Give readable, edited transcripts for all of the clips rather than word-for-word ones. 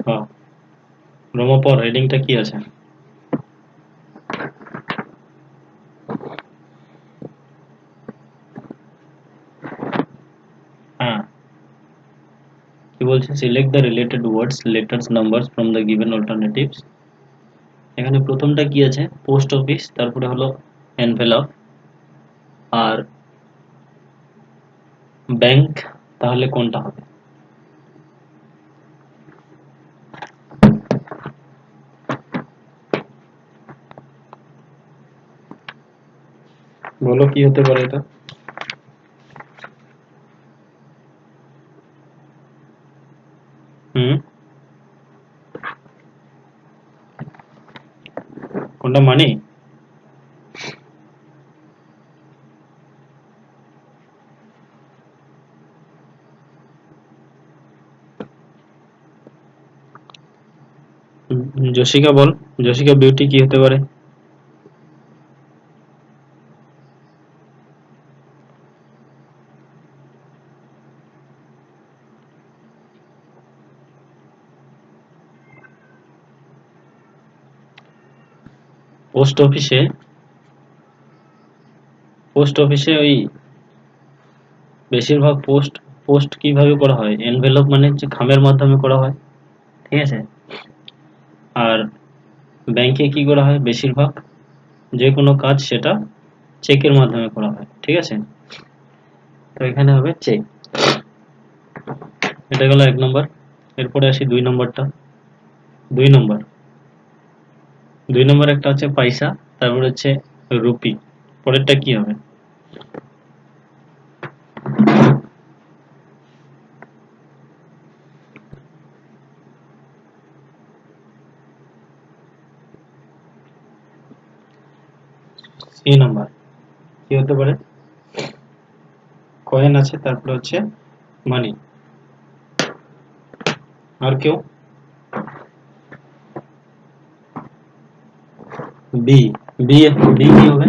বাহ, রোমপর হেডিংটা কি আছে? হ্যাঁ, কি বলছে? Select the related words, letters, numbers from the given alternatives. এখানে প্রথমটা কি আছে? পোস্ট অফিস, তারপরে হলো এনভেলপ, আর ব্যাংক। তাহলে কোনটা হবে? বলো কি হতে পারে এটা? হুম, কোনটা মানি? জসিকা বল, জসিকা বিউটি কি হতে পারে? পোস্ট অফিসে, পোস্ট অফিসে ওই বেশিরভাগ পোস্ট, পোস্ট কিভাবে করা হয়? এনভেলপ মানে হচ্ছে খামের মাধ্যমে করা হয়, ঠিক আছে? আর ব্যাংকে কি করা হয়? বেশিরভাগ যে কোনো কাজ সেটা চেকের মাধ্যমে করা হয়, ঠিক আছে? তো এখানে হবে চেক। এটা গেল 1 নম্বর। এরপরে আসি 2 নম্বরটা। 2 নম্বর, 2 নম্বর একটা হচ্ছে পয়সা, তারপর হচ্ছে রুপি। পরেরটা কি হবে? C নম্বর, কি হতে পারে? কয়েন আছে, তারপরে হচ্ছে মানি। আর কেউ? বি, বি, বি কি হবে?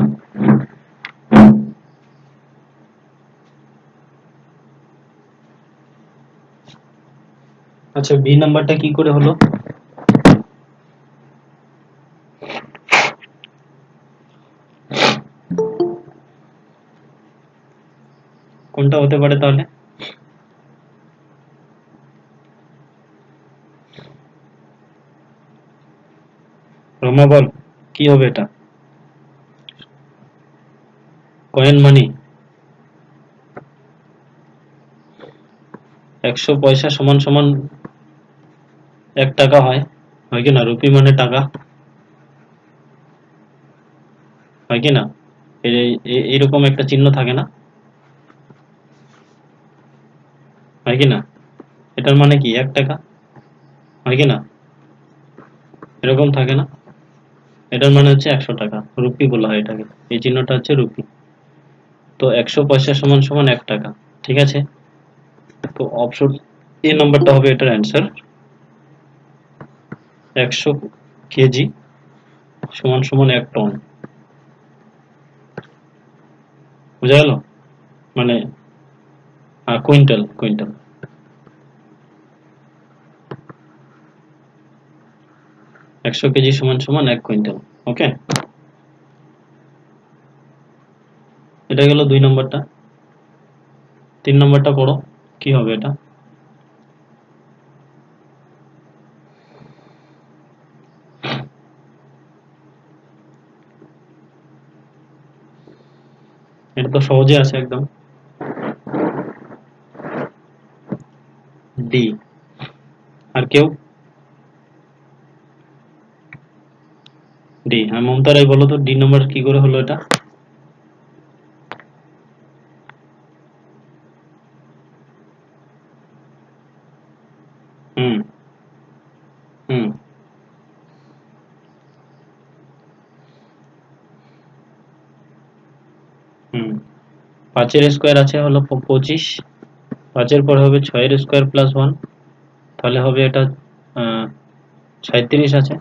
আচ্ছা, বি নাম্বারটা কি করে হলো? কোনটা হতে পারে তাহলে? রমা বল, কি হবে এটা? কয়েন মানি। 100 পয়সা সমান সমান 1 টাকা হয়, হয় কি না? রুপি মানে টাকা, হয় কি না? এইরকম একটা চিহ্ন থাকে না, হয় কি না? এটার মানে কি? 1 টাকা, হয় কি না? এরকম থাকে না? এটার মানে হচ্ছে 100 টাকা, রুপি বলা হয় এটাকে। এই চিহ্নটা হচ্ছে রুপি। তো 100 পয়সা সমান সমান 1 টাকা, ঠিক আছে? তো অপশন এ নাম্বারটা হবে এটার অ্যান্সার। 100 কেজি সমান সমান 1 টন। বোঝা গেল? মানে কুইন্টাল, কুইন্টাল। 100 কেজি সমান সমান 1 কুইন্টাল। ওকে, এটা গেল 2 নম্বরটা। 3 নম্বরটা পড়ো, কি হবে এটা? এটা তো সহজে আছে একদম। ডি। আর কেউ? ডি, হ্যাঁ, মমতা রায় বলো তো, ডি নম্বর কি করে হলো এটা? হুম, হুম, হুম। 5 এর স্কোয়ার আছে হলো 25, 5-এর পর হবে 6-এর স্কোয়ার প্লাস 1, তাহলে হবে এটা 37 আছে।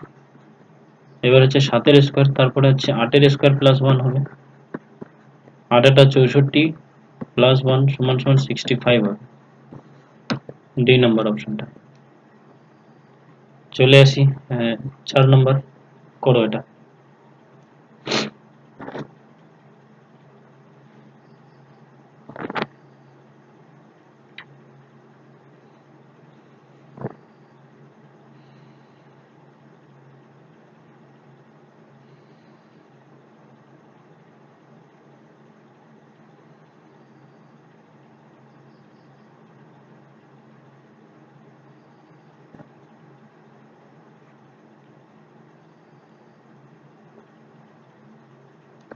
এবার হচ্ছে 7-এর স্কোয়ার, তারপরে হচ্ছে 8-এর স্কোয়ার প্লাস 1 হবে, 8-8 64 প্লাস 1 সমান সমান 65 হবে। ডি নাম্বার অপশনটা। চলে আসি 4 নম্বর, করো এটা।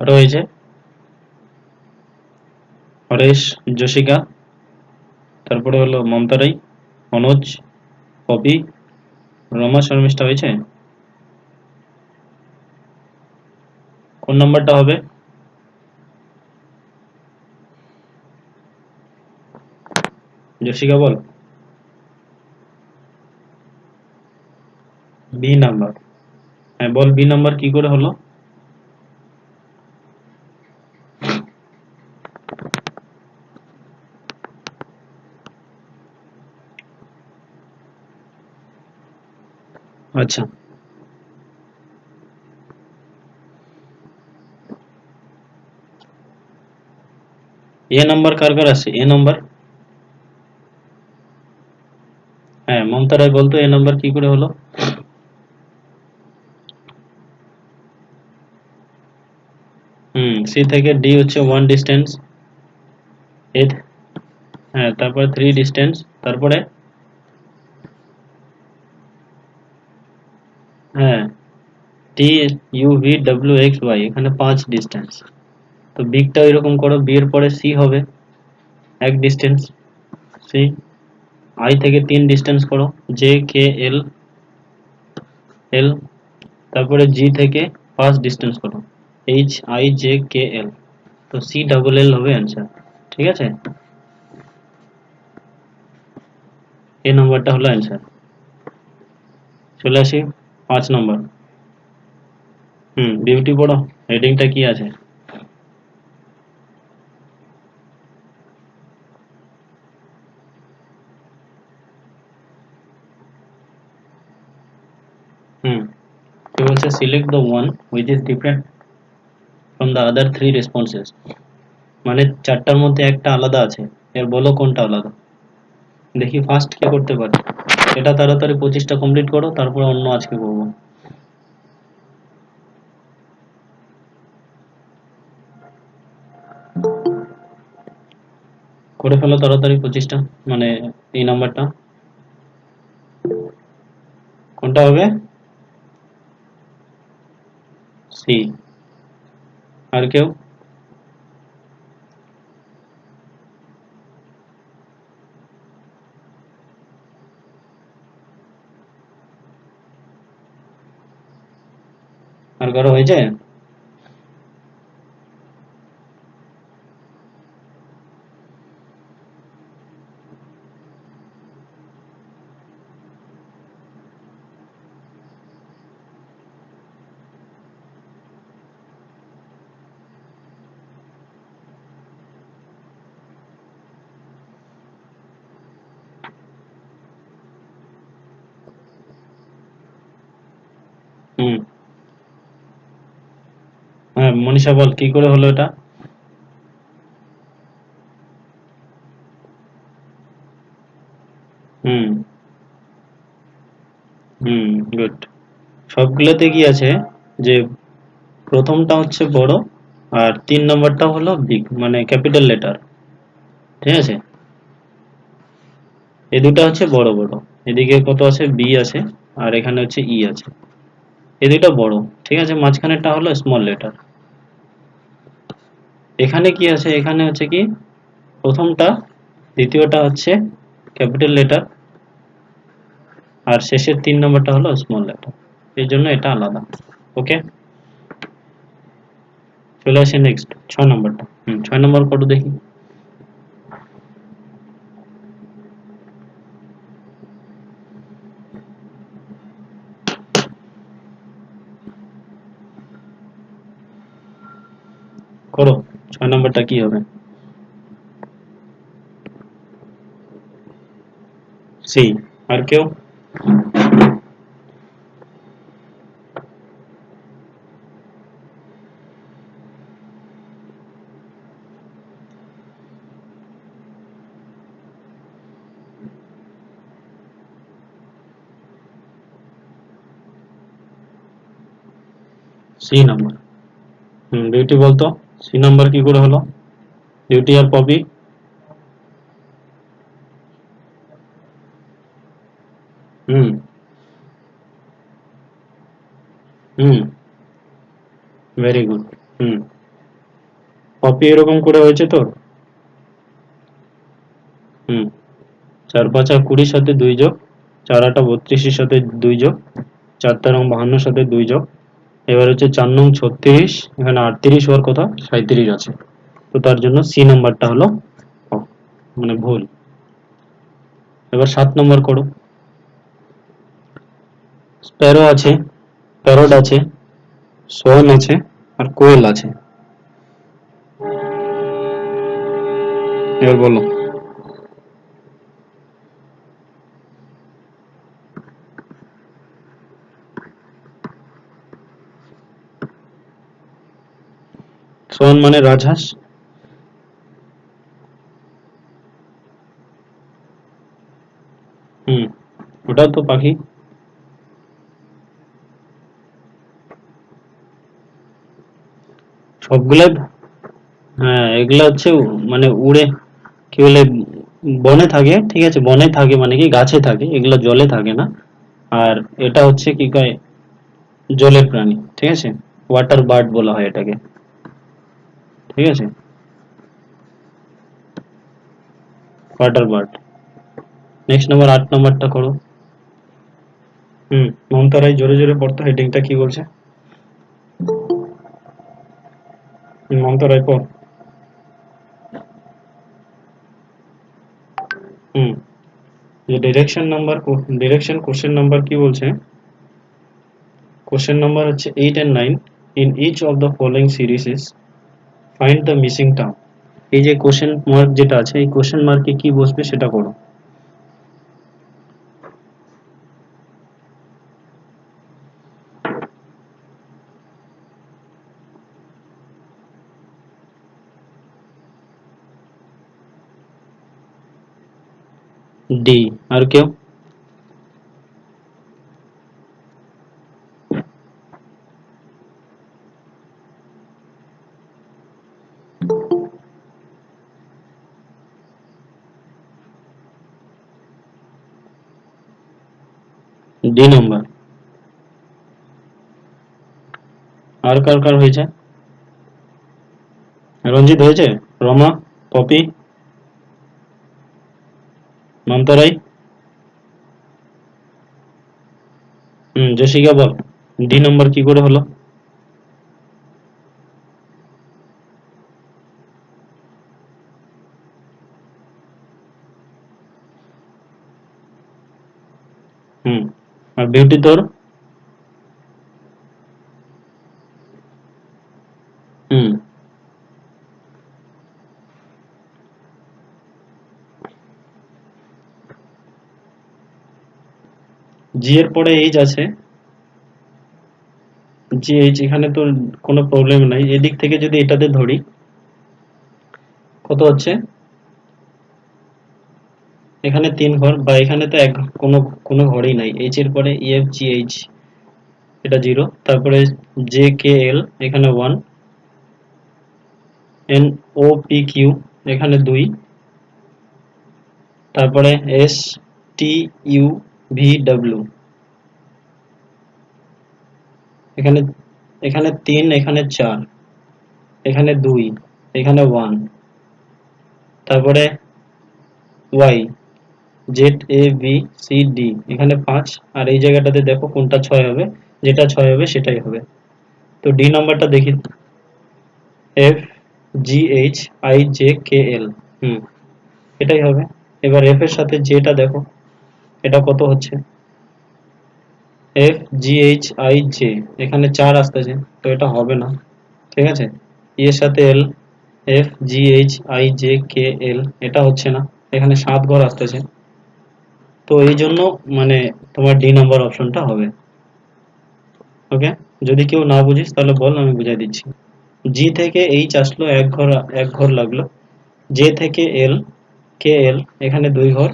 আরো হয়েছে হরেশ, যশিকা, তারপরে হলো মমতা রাই, অনুজ, পপি, রমা শর্মিষ্ঠা হয়েছে। কোন নাম্বারটা হবে? যশিকা বল। B number. হ্যাঁ বল, বি নাম্বার কি করে হলো? আচ্ছা, এ নাম্বার কার কার আছে? এ নাম্বার, হ্যাঁ মমতা রায় বলতো এ নাম্বার কি করে হলো? সি থেকে ডি হচ্ছে 1 ডিস্টেন্স। এ, হ্যাঁ তারপরে 3 ডিস্টেন্স, তারপরে হ্যাঁ T U V W X Y, এখানে 5 ডিস্টেন্স। তো বিগটা এরকম করো, বি এর পরে সি হবে 1 ডিস্টেন্স, সি। আই থেকে 3 ডিস্টেন্স করো, জে কে এল, এল। তারপরে জি থেকে 5 ডিস্টেন্স করো, এইচ আই জে কে এল। তো সি ডাবল এল হবে অ্যান্সার। ঠিক আছে, এই নাম্বারটা হলো অ্যান্সার। চলে আসি 5 নম্বর। বিউটি পড়ো, হেডিংটা কি আছে? হুম কি বলছে? Select the one which is different from the other 3 responses. মানে 4টার মধ্যে একটা আলাদা আছে, এর বলো কোনটা আলাদা। দেখি ফার্স্ট কে করতে পারে। এটা তাড়াতাড়ি 25টা কমপ্লিট করো, তারপর অন্য আজকে করবো। করে ফেলো তাড়াতাড়ি 25টা, মানে এই নাম্বারটা কোনটা হবে? সি। আর কেউ? আর কারো হয়েছে? হুম হ্যাঁ মনীষা বল কি করে হলো এটা? হুম গুড। সবগুলোতে কি আছে যে প্রথমটা হচ্ছে বড়, আর 3 নম্বরটা হলো বিগ, মানে ক্যাপিটাল লেটার। ঠিক আছে, এই দুটো হচ্ছে বড় বড়। এদিকে কত আছে? বি আছে, আর এখানে হচ্ছে ই আছে। এই দুটো বড়, ঠিক আছে, মাঝখানেরটা হলো স্মল লেটার। এখানে কি আছে? এখানে হচ্ছে কি প্রথমটা, দ্বিতীয়টা হচ্ছে ক্যাপিটাল লেটার, আর শেষের 3 নম্বরটা হলো স্মল লেটার। এই জন্য এটা আলাদা। ওকে, চলে আসে নেক্সট 6 নম্বরটা। 6 নম্বর করো দেখি। করো, 6 নম্বরটা কি হবে? সি। আর কেউ? C number. বিউটি বলতো সি নাম্বার কি করে হলো? বিউটি আর Poppy. Hmm hmm very good. Hmm Poppy এরকম করে হয়েছে তোর? হুম 4 5 20 সাথে 2 যোগ, 4 8 32 সাথে 2 যোগ, 4 13 52 সাথে 2 যোগ, এবার হচ্ছে 4 9 36, এখানে 38 হওয়ার কথা, 37 আছে। তো তার জন্য সি নাম্বারটা হলো মানে ভুল। এবার 7 নম্বর করো। স্প্যারো আছে, প্যারট আছে, সোয়ান আছে, আর কোয়েল আছে। এবার বলো। সোয়ান মানে রাজহাঁস। হুম ওটাও তো পাখি। সবগুলাই। হ্যাঁ এগুলা হচ্ছে মানে উড়ে, কি বলে, বনে থাকে, ঠিক আছে, বনে থাকে মানে কি গাছে থাকে, এগুলা জলে থাকে না। আর এটা হচ্ছে কি কয়, জলের প্রাণী, ঠিক আছে, ওয়াটার বার্ড বলা হয় এটাকে, ঠিক আছে, ওয়াটার বার্ড। নেক্সট নাম্বার 8 নম্বরটা করো। মমতা রায় জোরে জোরে পড়তো, হেডিংটা কি বলছে? মমতা রায় পড়। হুম যে ডিরেকশন কোশ্চেন নাম্বার কি বলছে? কোশ্চেন নাম্বার হচ্ছে 8 and 9, in each of the following series find the missing term. এই যে কোশ্চেন মার্ক যেটা আছে, এই কোশ্চেন মার্কে কি বসবে সেটা করো। ডি। আর কেউ? D number. আর কার কার হয়েছে? রঞ্জিত হয়েছে, রমা, পপি, মমতা রায়। জেসিকা বল, ডি নাম্বার কি করে হলো? হুম আর বিউটি তোর? হুম জি এর পরে এইচ আছে, জি এইচ, এখানে তো কোনো প্রবলেম নাই, এদিক থেকে যদি এটাতে ধরি, কত হচ্ছে? এখানে 3 ঘর, বা এখানে তো এক, কোনো কোনো ঘরই নাই, এইচ এর পরে ই এফ জি এইচ, এটা 0, তারপরে জে কে এল, এখানে 1, এন ও পি কিউ, এখানে 2, তারপরে S T U V W, এখানে এখানে 3, এখানে 4, এখানে 2, এখানে 1, তারপরে Y, Z A B C D, এখানে 5, আর এই জায়গাটাতে দেখো কোনটা 6 হবে, যেটা 6 হবে সেটাই হবে। তো ডি নাম্বারটা দেখি। F G H I J K L. হুম এটাই হবে। এবার এফ এর সাথে জেটা দেখো, এটা কত হচ্ছে? F G H I J, এখানে 4 আসতেছে, তো এটা হবে না, ঠিক আছে। ই এর সাথে L, F G H I J K L, এটা হচ্ছে না, এখানে 7 ঘর আসতেছে। তো এই জন্য মানে তোমার ডি নাম্বার অপশনটা হবে। ওকে, যদি কেউ না বুঝিস তাহলে বল, আমি বুঝাই দিচ্ছি। জি থেকে এইচ আসলো, এক ঘর লাগলো। জে থেকে এল, কে এল, এখানে 2 ঘর।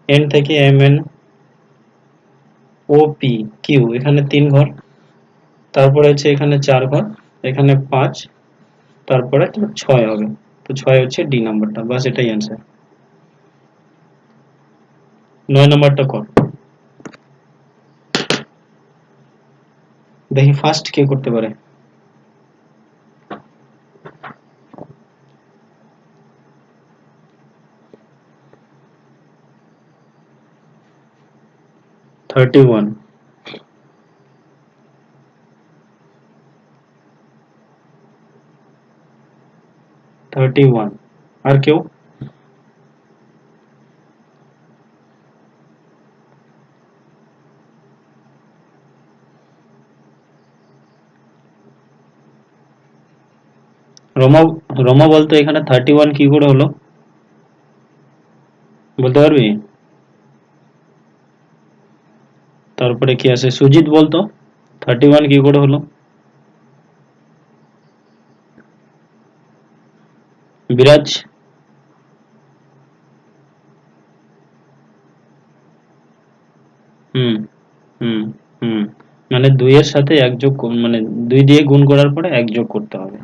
এন থেকে M N O P Q, এখানে 3 ঘর। তারপরে হচ্ছে এখানে 4 ঘর, এখানে 5, তারপরে 6 হবে। তো 6 হচ্ছে ডি নাম্বারটা, বাস এটাই অ্যান্সার। 9 নাম্বারটা কর, দেখি ফার্স্ট কে করতে পারে। Thirty one. 31। আর কেউ? রমা, রমা বলতো এখানে 31 কি করে হলো, বলতে পারবি? তারপরে কি আছে, সুজিত বলতো 31 কি করে হলো? বিরাজ? হুম হুম হুম, মানে 2 এর সাথে এক যোগ মানে 2 দিয়ে গুণ করার পরে এক যোগ করতে হবে।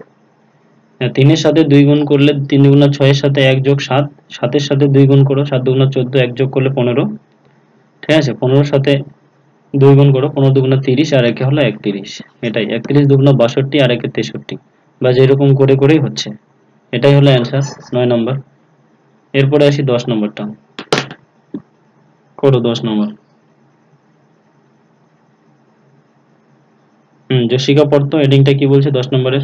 হ্যাঁ, 3 এর সাথে 2 গুণ করলে 3 দুগুণা 6 এর সাথে 1 যোগ 7, 7 এর সাথে 2 গুণ করো, 7 দুগুণা 14, 1 যোগ করলে 15। ঠিক আছে, 15 এর সাথে 2 গুণ করো, 15 দুগুণা 30 আর একে হলো 31। এটাই 31 দুগুণা 62 আর একে 63, বা যেরকম করে করেই হচ্ছে। এটাই হলো অ্যান্সার, 9 নম্বর। এরপরে আসি 10 নম্বরটা, করো 10 নম্বর। জসিকা পড়তো হেডিংটা কি বলছে 10 নম্বরের?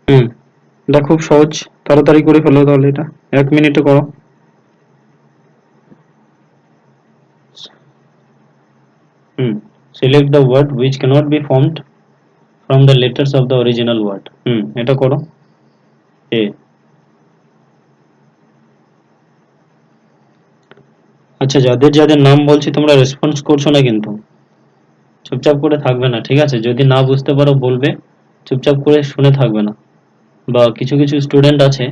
হুম, এটা খুব সহজ, তাড়াতাড়ি করে ফেলো তাহলে, এটা 1 মিনিটে করো। Hmm, select the word which cannot be formed from the letters of the original word। এটা করো। এ, আচ্ছা, যাদের যাদের নাম বলছি তোমরা রেসপন্স করছো না কিন্তু, চুপচাপ করে থাকবে না, ঠিক আছে? যদি না বুঝতে পারো বলবে, চুপচাপ করে শুনে থাকবে না। বা কিছু কিছু স্টুডেন্ট আছে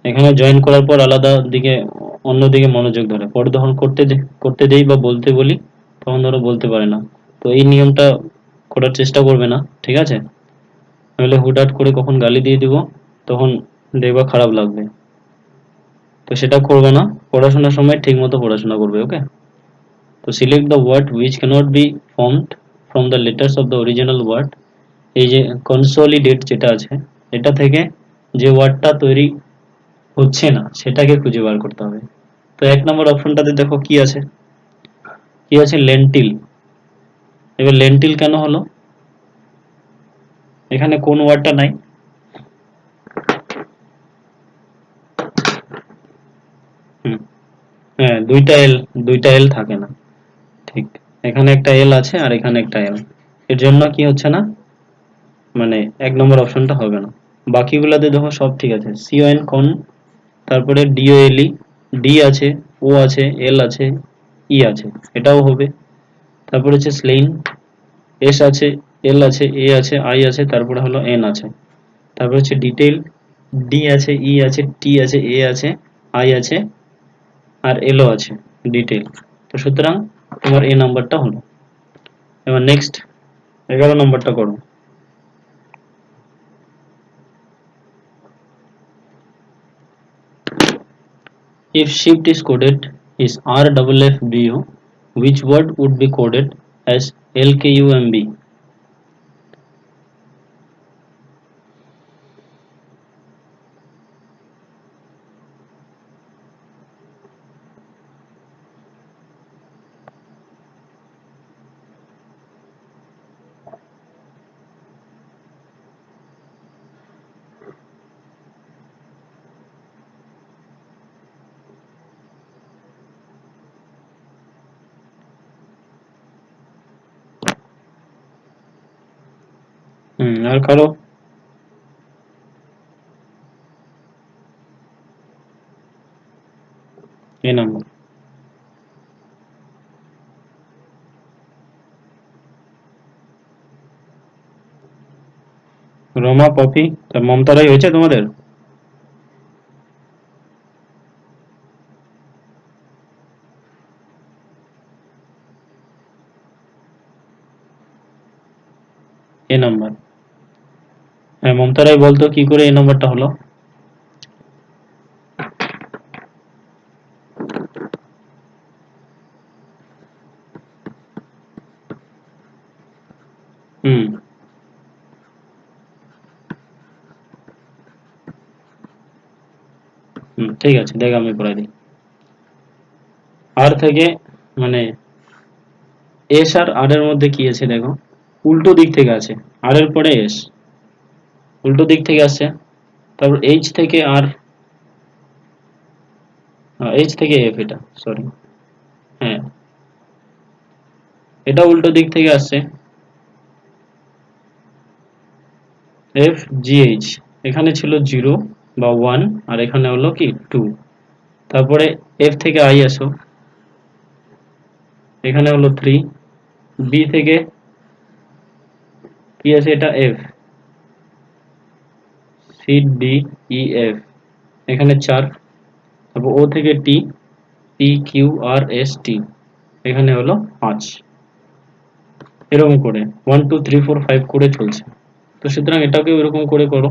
এখানে জয়েন করার পর আলাদা দিকে, অন্যদিকে মনোযোগ ধরে, পরে যখন করতে দেই বা বলতে বলি তখন ধরো বলতে পারে না। তো এই নিয়মটা করার চেষ্টা করবে না, ঠিক আছে? নইলে হুটহাট করে কখন গালি দিয়ে দিব, তখন দেখবা খারাপ লাগবে। তো সেটা করবে না, পড়াশোনার সময় ঠিক মতো পড়াশোনা করবে, ওকে? তো select the word which cannot be formed from the letters of the original word। এই যে কনসোলিডেট যেটা আছে, এটা থেকে যে ওয়ার্ডটা তৈরি হচ্ছে না সেটাকে খুঁজে বার করতে হবে। তো 1 নম্বর অপশনটাতে দেখো কি আছে, কি আছে, লেন্টিল। এবার লেন্টিল কেন হলো, এখানে কোন ওয়ার্ডটা নাই? হুম, হ্যাঁ, দুইটা এল থাকে না, ঠিক। এখানে একটা এল আছে আর এখানে একটা এল, এর জন্য কি হচ্ছে না, মানে 1 নম্বর অপশনটা হবে না। বাকিগুলাতে দেখো সব ঠিক আছে, সিওএন কোন, তারপরে ডিওএলই, ডি আছে, ও আছে, এল আছে, ই আছে, এটাও হবে। তারপরে হচ্ছে স্লেইন, এস আছে, এল আছে, এ আছে, আই আছে, তারপরে হলো এন আছে। তারপর হচ্ছে ডিটেইল, ডি আছে, ই আছে, টি আছে, এ আছে, আই আছে, আর এলও আছে, ডিটেইল। তো সুতরাং তোমার এ নাম্বারটা হলো। এবার নেক্সট 11 নম্বরটা করো। If shift is coded is RFFBO, which word would be coded as LKUMB? আর কারো? এ নাম্বার। রোমা, পপি, তার মমতারাই হয়েছে তোমাদের? এ নাম্বার। হ্যাঁ, মমতারাই বলতো কি করে এই নাম্বারটা হলো? হুম হুম, ঠিক আছে, দেখ আমি করে দিই। আর থেকে মানে এস আর আর এর মধ্যে কি আছে দেখো, উল্টো দিক থেকে আছে। আর এর পরে এস উল্টো দিক থেকে আসছে। তারপর এইচ থেকে আর, এইচ থেকে এফ, এটা সরি, হ্যাঁ এটা উল্টো দিক থেকে আসছে। এফ জি এইচ, এখানে ছিল জিরো বা ওয়ান, আর এখানে হলো কি টু। তারপরে এফ থেকে আই আসো, এখানে হলো থ্রি। বি থেকে কি আছে, এটা F, C D E F, এখানে চার। তারপর ও থেকে টি, পি কিউ আর এস টি, এখানে হলো পাঁচ। এরকম করে one two three four five করে চলছে। তো সুতরাং এটাকেও এরকম করে করো,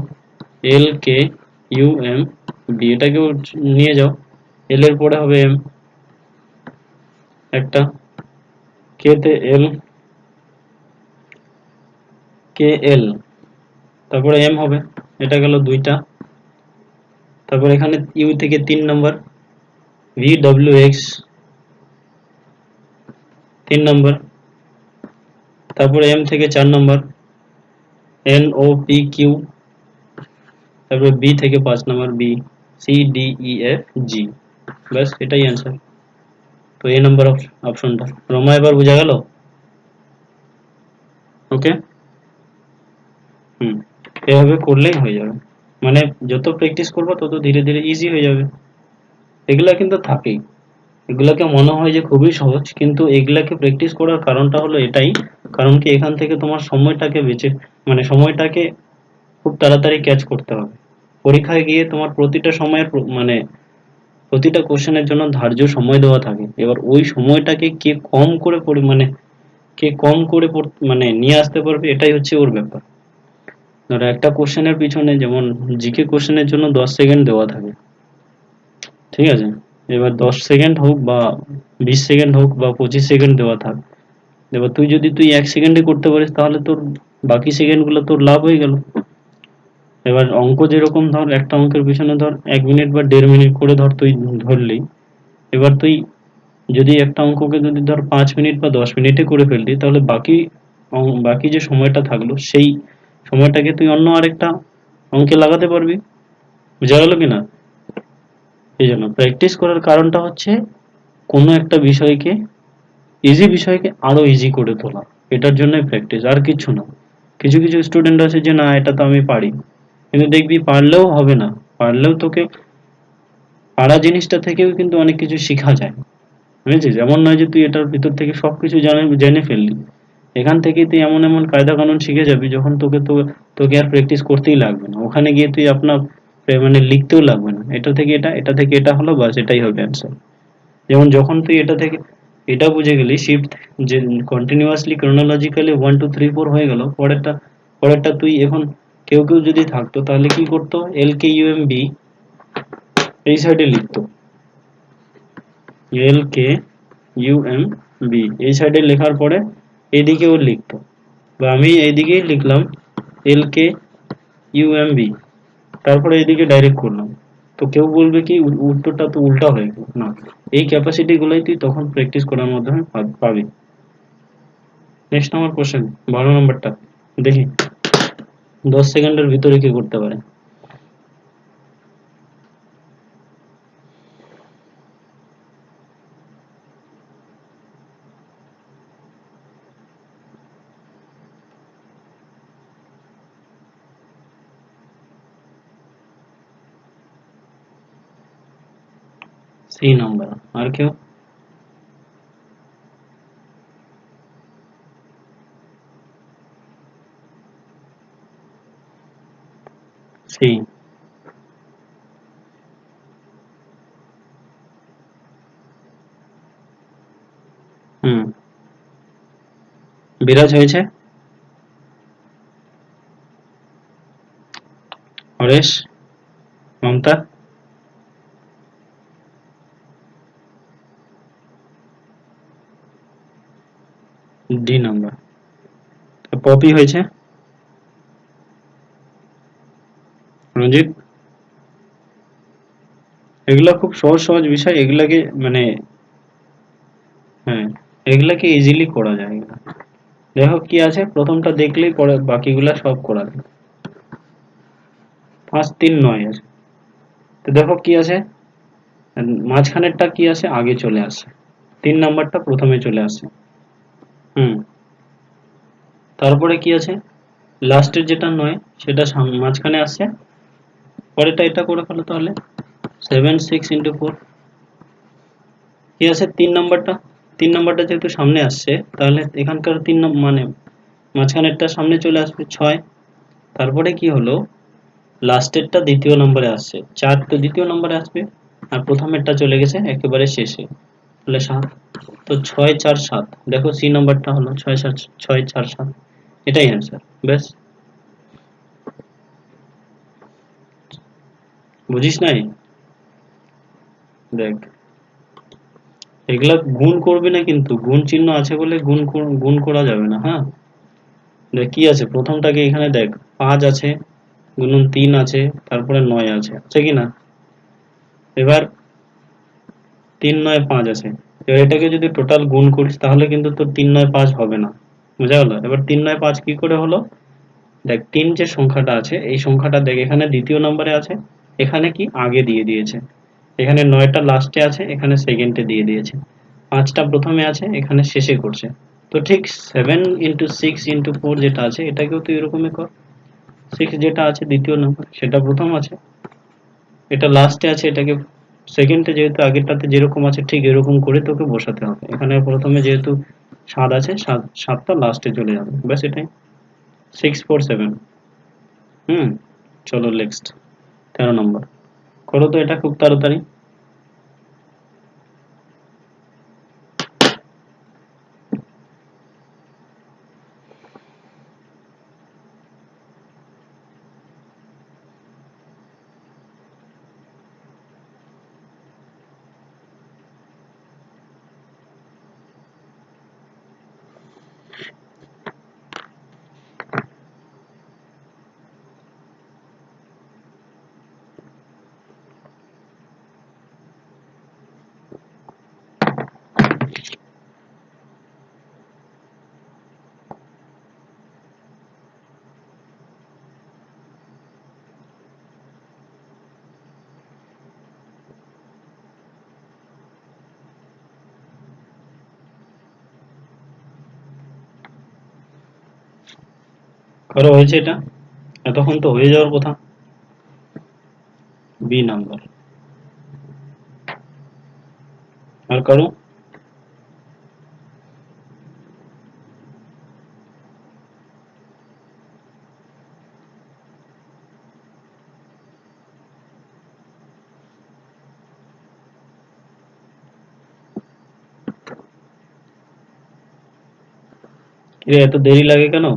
L K U M B, এটাকেও নিয়ে যাও। এল এর পরে হবে এম একটা, কে তে এল, কে এল, তারপরে এম হবে, এটা গেল দুইটা। তারপর এখানে ইউ থেকে তিন নম্বর, ভি ডব্লিউ এক্স তিন নম্বর। তারপরে এম থেকে চার নম্বর, এন ও পি কিউ। তারপরে বি থেকে পাঁচ নম্বর, B C D E F G. ব্যাস এটাই অ্যান্সার। তো এই নাম্বার অপশনটা রোমা, এবার বোঝা গেল? ওকে। হুম, এভাবে করলেই হয়ে যাবে। মানে যত প্র্যাকটিস করবো তত ধীরে ধীরে ইজি হয়ে যাবে। এগুলা কিন্তু থাকেই, এগুলাকে মনে হয় যে খুবই সহজ, কিন্তু এগুলাকে প্র্যাকটিস করার কারণটা হলো এটাই, কারণ কি এখান থেকে তোমার সময়টাকে বেঁচে, মানে সময়টাকে খুব তাড়াতাড়ি ক্যাচ করতে হবে। পরীক্ষায় গিয়ে তোমার প্রতিটা সময়ের মানে প্রতিটা কোশ্চেনের জন্য ধার্য সময় দেওয়া থাকে। এবার ওই সময়টাকে কে কম করে মানে কে কম করে মানে নিয়ে আসতে পারবে, এটাই হচ্ছে ওর ব্যাপার। ধরো একটা কোশ্চেনের পিছনে, যেমন জিকে কোশ্চেনের জন্য 10 সেকেন্ড দেওয়া থাকে, ঠিক আছে? এবার 10 সেকেন্ড হোক বা 20 সেকেন্ড হোক বা 25 সেকেন্ড দেওয়া থাক, এবার তুই 1 সেকেন্ডে করতে পারিস, তাহলে তোর বাকি সেকেন্ড গুলো তোর লাভ হয়ে গেল। এবার অঙ্ক যেরকম ধর, একটা অঙ্কের পিছনে ধর 1 মিনিট বা 1.5 মিনিট করে ধর তুই ধরলি। এবার তুই যদি একটা অঙ্ককে যদি ধর 5 মিনিট বা 10 মিনিটে করে ফেললি, তাহলে বাকি যে সময়টা থাকলো সেই সময়টাকে তুই অন্য আরেকটা অঙ্কে লাগাতে পারবি। বোঝা গেল কিনা? এই জন্য প্র্যাকটিস করার কারণটা হচ্ছে কোনো একটা বিষয়কে, ইজি বিষয়কে আরো ইজি করে তোলা। এটার জন্যই প্র্যাকটিস, আর কিছু না। কিছু কিছু স্টুডেন্ট আছে যে না এটা তো আমি পারি, কিন্তু দেখবি পারলেও হবে না। পারলেও তোকে পারা জিনিসটা থেকেও কিন্তু অনেক কিছু শেখা যায়, বুঝেছিস? এমন নয় যে তুই এটার ভিতর থেকে সবকিছু জেনে ফেললি। এখান থেকে তুই এমন এমন কায়দা কানুন শিখে যাবি, যখন তোকে আর প্র্যাকটিস করতেই লাগবে না। ওখানে গিয়ে তুই আপনার মানে লিখতেও লাগবে না, এটা থেকে এটা, এটা থেকে এটা হলো, বাস এটাই হবে অ্যান্সার। যেমন যখন তুই এটা থেকে এটা বুঝে গেলি শিফট, যে কন্টিনিউয়াসলি ক্রোনোলজিক্যালি 1 2 3 4 হয়ে গেল, পরেরটা তুই এখন, কেউ কেউ যদি থাকতো তাহলে কি করতো, এল কে ইউ এম বি এই সাইডে লিখতো, এল কে ইউ এম বি এই সাইডে লেখার পরে এদিকেও লিখতো, বা আমি এইদিকেই লিখলাম এল কে ইউ এম বি, তারপরে এইদিকে ডাইরেক্ট করলাম। তো কেউ বলবে কি উত্তরটা তো উল্টা হয়ে গেল না। এই ক্যাপাসিটি গুলোই তুই তখন প্র্যাকটিস করার মাধ্যমে পাবি। নেক্সট আমার কোশ্চেন, 12 নম্বরটা দেখি 10 সেকেন্ডের ভিতরে কি করতে পারে। সি নাম্বার, আর কেউ? সি। হুম, বিরাজ হয়েছে। হরেশ, মমতা, ডি নাম্বার। পপি হয়েছে। রঞ্জিত। এগুলা খুব সহজ সহজ বিষয়, এগুলাকে মানে হ্যাঁ, এগুলাকে ইজিলি করা যায় এগুলা। দেখো কি আছে, প্রথমটা দেখলেই পরে বাকিগুলা সব করা যায়। 5 3 9 আছে। তো দেখো কি আছে, মাঝখানেরটা কি আছে, আগে চলে আসে। 3 নাম্বারটা প্রথমে চলে আসে। হুম, তারপরে কি আছে, লাস্টের যেটা 9 সেটা মাঝখানে আসছে। পরেরটা এটা করে ফেলো তাহলে। 7 6 into 4 কি আছে, 3 নাম্বারটা। 3 নাম্বারটা যেহেতু সামনে আসছে, তাহলে এখানকার 3 মানে মাঝখানেরটা সামনে চলে আসবে 6। তারপরে কি হলো, লাস্টেরটা দ্বিতীয় নম্বরে আসছে, 4 তো দ্বিতীয় নম্বরে আসবে, আর প্রথমেরটা চলে গেছে একেবারে শেষে, তাহলে 7। তো 6 4 7, দেখো সি নাম্বারটা হলো 6 7 6 4 7, এটাই অ্যান্সার। ব্যাস। বুঝিস নাই? দেখ, এগুলা গুণ করবি না, কিন্তু গুণ চিহ্ন আছে বলে গুণ করা যাবে না, হ্যাঁ। দেখ কি আছে, প্রথমটাকে এখানে দেখ, 5 আছে, গুণন 3 আছে, তারপরে 9 আছে, আছে কি না? এবার 3 9 5 আছে। এবার এটাকে যদি টোটাল গুণ করিস তাহলে কিন্তু তোর 3 9 5 হবে না। বুঝা গেল? এবার 3 9 5 কি করে হলো? দেখ, 3 যে সংখ্যাটা আছে, এই সংখ্যাটা দেখ এখানে দ্বিতীয় নম্বরে আছে, এখানে কি আগে দিয়ে দিয়েছে। এখানে 9টা লাস্টে আছে, এখানে সেকেন্ডে দিয়ে দিয়েছে। 5টা প্রথমে আছে, এখানে শেষে করছে। তো ঠিক 7 into 6 into 4 যেটা আছে, এটাকেও তুই এরকমই কর। 6 যেটা আছে দ্বিতীয় নম্বর, সেটা প্রথম আছে, এটা লাস্টে আছে, এটাকে সেকেন্ডে, যেহেতু আগেরটাতে যেরকম আছে ঠিক এরকম করে তোকে বসাতে হবে। এখানে প্রথমে যেহেতু 7 আছে, 7টা লাস্টে চলে যাবে, ব্যাস এটাই। 6 4 7। হুম, চলো নেক্সট, 13 নম্বর। করো তো এটা খুব তাড়াতাড়ি। করো, হয়েছে এটা, এতক্ষণ তো হয়ে যাওয়ার কথা। B number. আর করো। কিরে, এত দেরি লাগে কেন?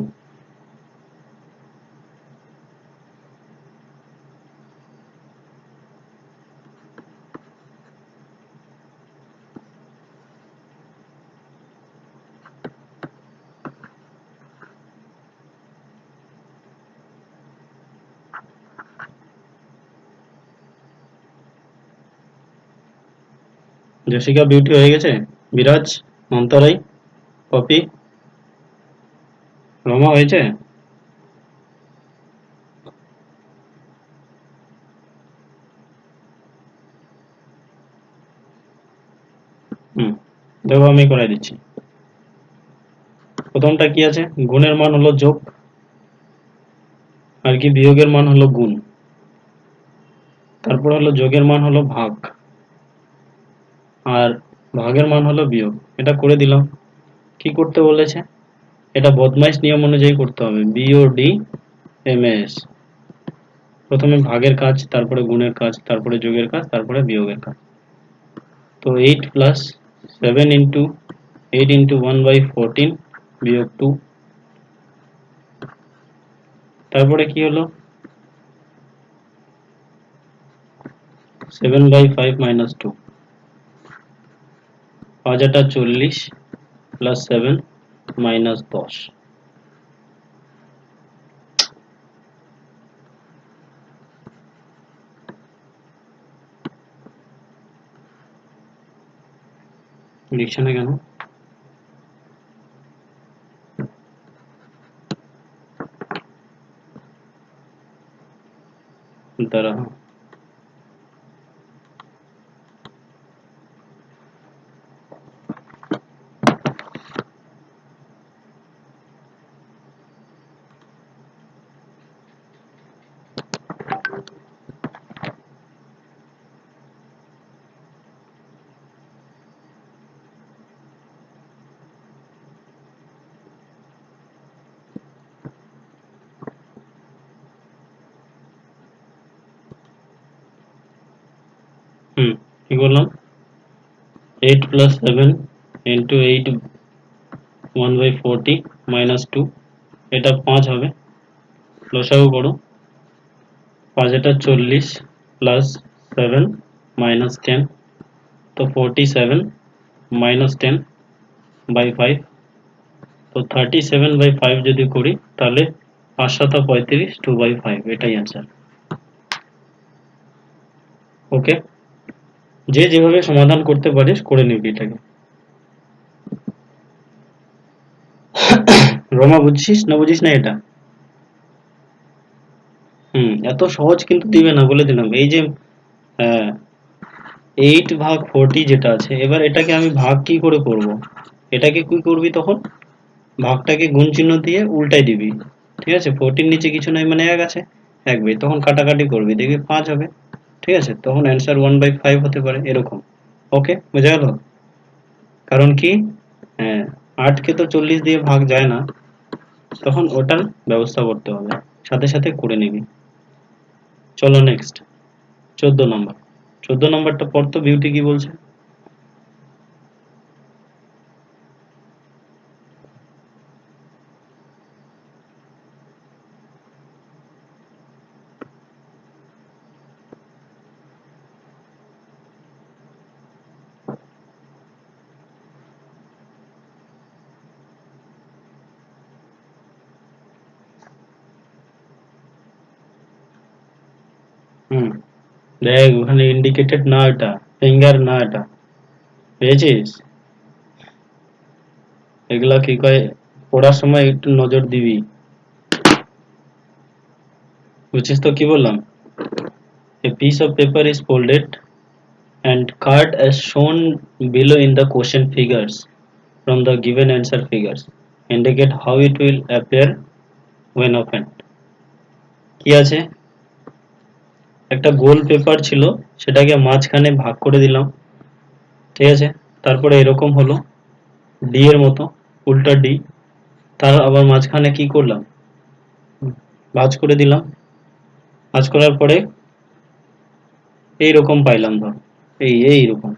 জেসিকা বিউটি হয়ে গেছে। বিরাজ, মমতা রাই, পপি, রমা হয়েছে। হুম, দেখো আমি করাই দিচ্ছি। প্রথমটা কি আছে, গুণের মান হলো যোগ, আর কি বিয়োগের মান হলো গুণ, তারপর হলো যোগের মান হলো ভাগ, আর ভাগের মান হলো বিয়োগ। এটা করে দিলাম। কি করতে বলেছে, এটা বদমাইশ নিয়ম অনুযায়ী করতে হবে, বিওডি এমএস। প্রথমে ভাগের কাজ, তারপরে গুণের কাজ, তারপরে যোগের কাজ, তারপরে বিয়োগের কাজ। তো 8 প্লাস 7 ইন্টু 8 ইন্টু 1/14 বিয়োগ 2, তারপরে কি হলো 7/5 মাইনাস 2, 5 40 প্লাস 7 মাইনাস 10। লিখছে না কেন? দাঁড়া, কি করলাম 8 প্লাস 7 ইন্টু 8 1/40 মাইনাস 2, এটা 5 হবে, লসাগু করো, 5 40 প্লাস 7 মাইনাস 10, তো 47 মাইনাস 10 বাই 5, তো 37/5 যদি করি তাহলে 5 7 35 2/5, এটাই অ্যান্সার। ওকে, যে যেভাবে সমাধান করতে পারিস করে নিবি এটাকে। রমা বুঝছিস না বুঝিস না এটা? এত সহজ কিন্তু দিবে না, বলে দিলাম। এই যে 8/40 যেটা আছে, এবার এটাকে আমি ভাগ কি করে করব? এটাকে কি করবি তখন, ভাগটাকে গুণ চিহ্ন দিয়ে উল্টাই দিবি, ঠিক আছে? 40 নিচে কিছু নাই মানে 1 আছে, 1 বাই, তখন কাটাকাটি করবি, দেখবি 5 হবে, ঠিক আছে? তখন অ্যান্সার 1/5 হতে পারে, এরকম। ওকে, বোঝা গেল? কারণ কি, হ্যাঁ, 8 কে তো 40 দিয়ে ভাগ যায় না, তখন ওটার ব্যবস্থা করতে হবে, সাথে সাথে করে নিবি। চলো নেক্সট, 14 নম্বর। 14 নম্বরটা পড় তো, বিউটি কি বলছে? হুম, দেখ ওখানে ইন্ডিকেটেড না, এটা ফিঙ্গার না, এটা পেয়েছিস? এগুলা কি কয়, পড়ার সময় একটু নজর দিবি, বুঝছিস তো কি বললাম? A piece of paper is folded and cut as shown below in the question figures from the given answer figures. Indicate how it will appear when opened. কি আছে, একটা গোল পেপার ছিল, সেটাকে মাঝখানে ভাগ করে দিলাম, ঠিক আছে? তারপরে এরকম হলো, ডি এর মতো, উল্টা ডি, তার আবার মাঝখানে কি করলাম, ভাঁজ করে দিলাম, ভাঁজ করার পরে এইরকম পাইলাম, ধর এইরকম,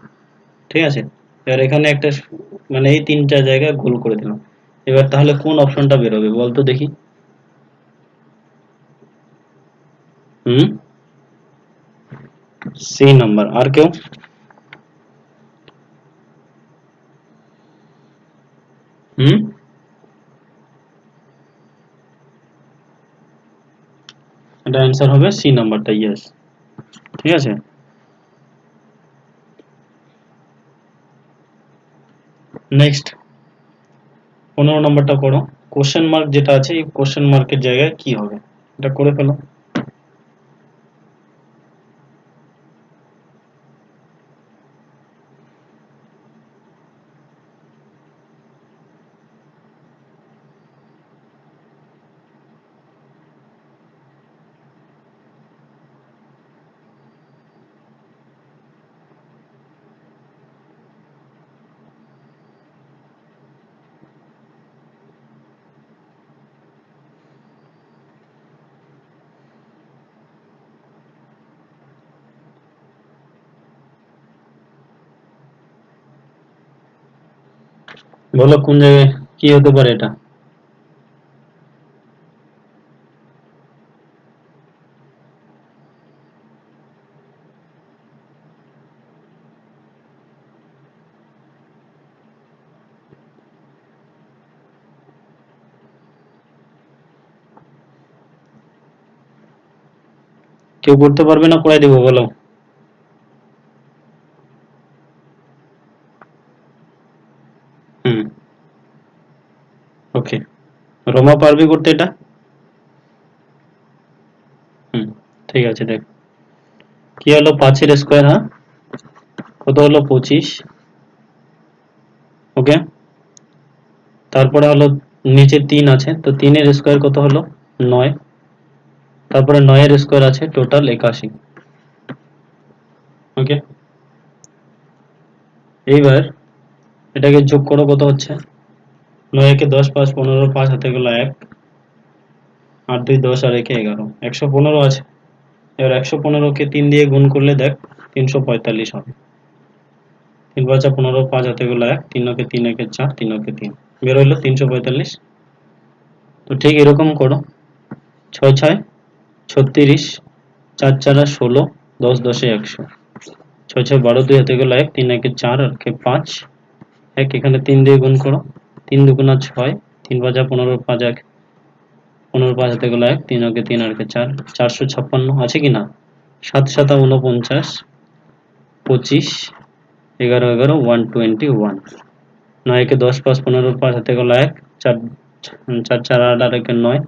ঠিক আছে? এবার এখানে একটা মানে এই তিনটা জায়গায় গোল করে দিলাম। এবার তাহলে কোন অপশনটা বেরোবে বলতো দেখি? হুম, সি নাম্বার। আর কেউ? হুম, এটা অ্যান্সার হবে সি নাম্বারটা, ইয়েস, ঠিক আছে। নেক্সট 15 নম্বরটা করো। কোশ্চেন মার্ক যেটা আছে, এই কোশ্চেন মার্কের জায়গায় কি হবে, এটা করে ফেলো। বলো কোন জায়গায় কি হতে পারে এটা? কেউ করতে পারবে না, করে দিব বলো। হুম, ওকে। রোমা পারবে করতে এটা? হুম, ঠিক আছে, দেখ কি হলো, 5 এর স্কোয়ার, হ্যাঁ কত হলো, 25। ওকে, তারপরে হলো নিচে 3 আছে, তো 3 এর স্কোয়ার কত হলো, 9। তারপরে 9 এর স্কোয়ার আছে টোটাল 81। ওকে, এইবার এটাকে যোগ করো, কত হচ্ছে, 9 একে 10, 5 15, 5 হাতে গেল 1, 8 2 10 আর একে 11, 115 আছে। এবার 115 কে 3 দিয়ে গুণ করলে দেখ 345 হবে। 3 5 15, 5 হাতে গেল 1, 3 ওকে 3 একে 4, 3 ওকে 3, বের হলো 345। তো ঠিক এরকম করো, 6 6 36, 4 4 16, 10 10 100, 6 6 12, 2 হাতে গেল 1, 3 একে 4 আর কে 5, 1 এখানে 3 দিয়ে গুণ করো, 3 দুগুণা 6, 3 5 15, 5 1 15, 5 হাতে গেল 1, 3 ওকে 3 আর কে 4, 456 আছে কি না, 7 7 49, 25, 11 11 121, 9 একে 10 5 15, 5 হাতে গেল 1, 4 4 4 8 আর একে 9,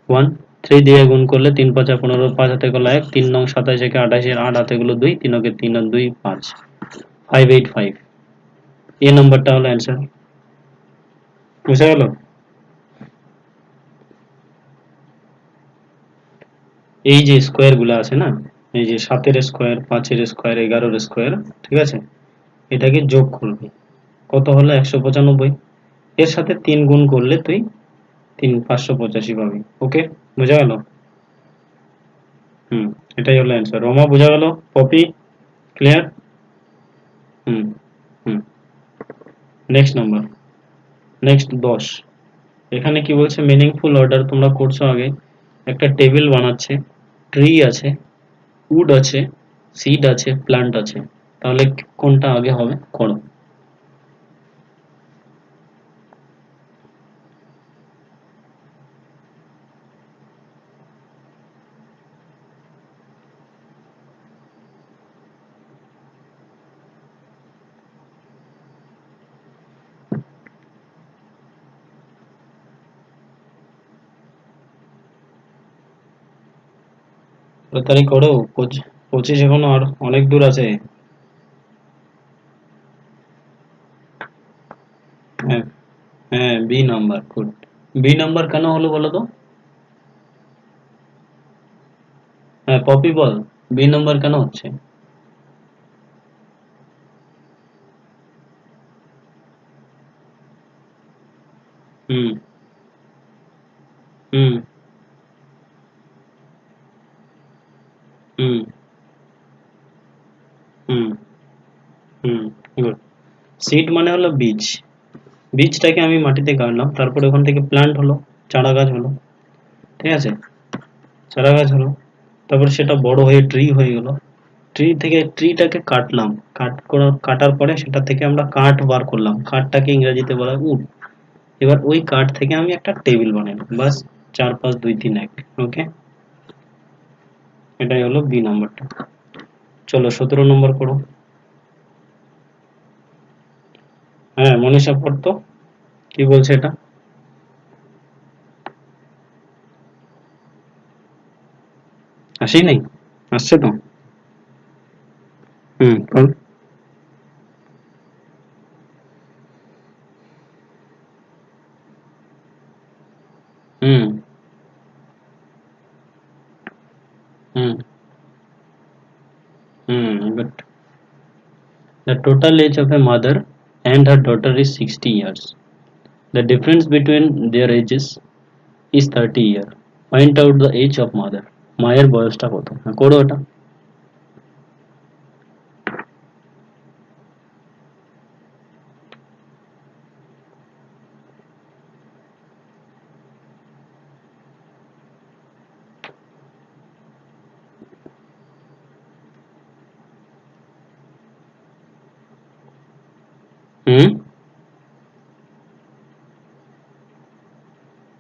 1 3 দিয়ে গুণ করলে 3 5 15, 5 হাতে গেল 1, 3 9 27 একে 28 8 হাতে গেল 2, 3 ওকে 3 আর 2 5, 585। এই নাম্বারটা হলো অ্যান্সার। বুঝা গেল? এই যে স্কোয়ার গুলো আছে না, এই যে 7 এর স্কোয়ার, 5 এর স্কোয়ার, 11 এর স্কোয়ার, ঠিক আছে, এটাকে যোগ করবি, কত হলো, 195। এর সাথে 3 গুণ করলে তুই 585 পাবি। ওকে, বোঝা গেল? হুম, এটাই হলো অ্যান্সার। রমা বোঝা গেল? Poppy clear? Hmm hmm. Next number, next 10। এখানে কি বলছে, মিনিংফুল অর্ডার তোমরা করছো আগে, একটা টেবিল বানাচ্ছে, ট্রি আছে, উড আছে, সিড আছে, প্ল্যান্ট আছে, তাহলে কোনটা আগে হবে করো। তাড়াতাড়ি করো, 25 এখনো আর অনেক দূর আছে। হ্যাঁ, হ্যাঁ, B number, good. B number কেন হলো বলো তো? হ্যাঁ, পপি বল, বি নাম্বার কেন হচ্ছে? হুম হুম হুম হুম হুম, গুড। সিড মানে হলো বীজ, বীজটাকে আমি মাটিতে গাড়লাম, তারপরে ওখান থেকে প্ল্যান্ট হলো, চারা গাছ হলো, ঠিক আছে, চারা গাছ হলো, তারপরে সেটা বড় হয়ে ট্রি হয়ে গেল, ট্রি থেকে ট্রিটাকে কাটলাম, কাটার পরে সেটা থেকে আমরা কাঠ বার করলাম, কাঠটাকে ইংরেজিতে বলা হয় উড। এবার ওই কাঠ থেকে আমি একটা টেবিল বানালাম, বাস, 4 5 2 3 1। ওকে, এটাই হলো বি নাম্বারটা। চলো 17 নম্বর করো। হ্যাঁ, মনীষা পড়তো, কি বলছে এটা? আসেই নাই, আসছে তো। হুম, কর। হুম হুম হুম, but the total age of a mother and her daughter is 60 years. The difference between their ages is 30 year. Find out the age of mother. মায়ের বয়সটা কত, হ্যাঁ, করো ওটা।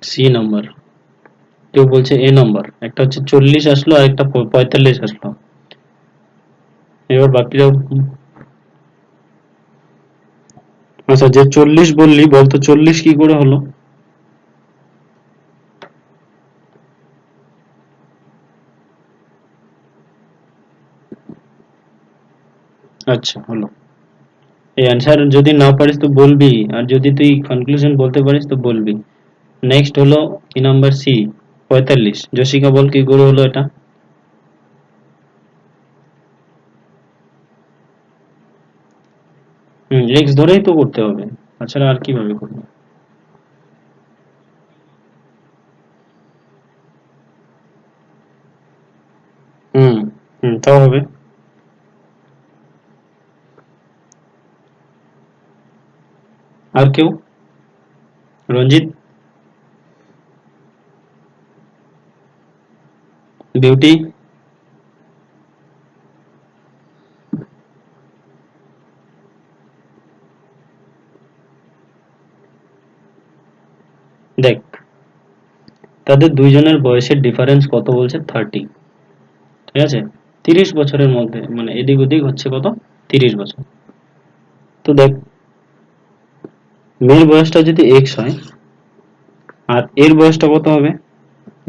সি নাম্বার, কেউ বলছে এ নাম্বার। একটা হচ্ছে 40 আসলো আর একটা 45 আসলো। এবার বাকিরা, আচ্ছা যে 40 বললি বলতো 40 কি করে হলো? আচ্ছা হলো। এই অ্যান্সার যদি না পারিস তো বলবি, আর যদি তুই কনক্লুশন বলতে পারিস তো বলবি। নেক্সট হলো কি নাম্বার সি, 45। জসিকা বল কি করে হলো এটা? এক্স ধরেই তো করতে হবে, তাছাড়া আর কিভাবে করবো? হুম তাও হবে। আর কেউ? রঞ্জিত? বিউটি? দেখ, তাদের দুইজনের বয়সের ডিফারেন্স কত বলছে? 30। ঠিক আছে, 30 বছরের মধ্যে, মানে এদিক ওদিক হচ্ছে কত? 30 বছর। তো দেখ, মেয়ের বয়সটা যদি এক্স হয় আর এর বয়সটা কত হবে?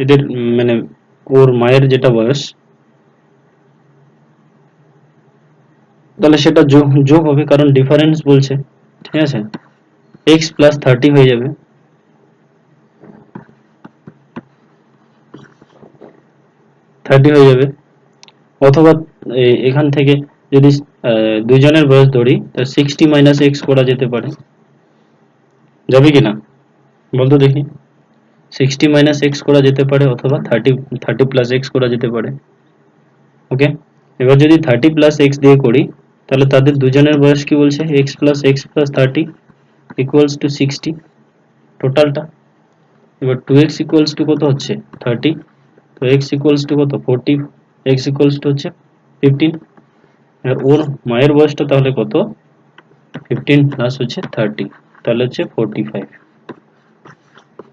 এদের মানে ওর মায়ের যেটা বয়স, তাহলে সেটা যোগ যোগ হবে, কারণ ডিফারেন্স বলছে। ঠিক আছে, এক্স প্লাস 30 হয়ে যাবে। 30 হয়ে যাবে। অথবা এখান থেকে যদি দুইজনের বয়স ধরি, তা 60 মাইনাস এক্স করা যেতে পারে। যাবে কি না বলতো দেখি? 60 মাইনাস এক্স করা যেতে পারে, অথবা 30 প্লাস এক্স করা যেতে পারে। ওকে, এবার যদি 30 প্লাস এক্স দিয়ে করি, তাহলে তাদের দুজনের বয়স কি বলছে? এক্স প্লাস 30 ইকুয়ালস টু 60 টোটালটা। এবার 2x ইকুয়ালস টু কত হচ্ছে? 30। তো x ইকুয়ালস টু কত? 40। x ইকুয়ালস টু হচ্ছে 15। আর ওর মায়ের বয়সটা তাহলে কত? 15 প্লাস হচ্ছে 30, তাহলে হচ্ছে 45।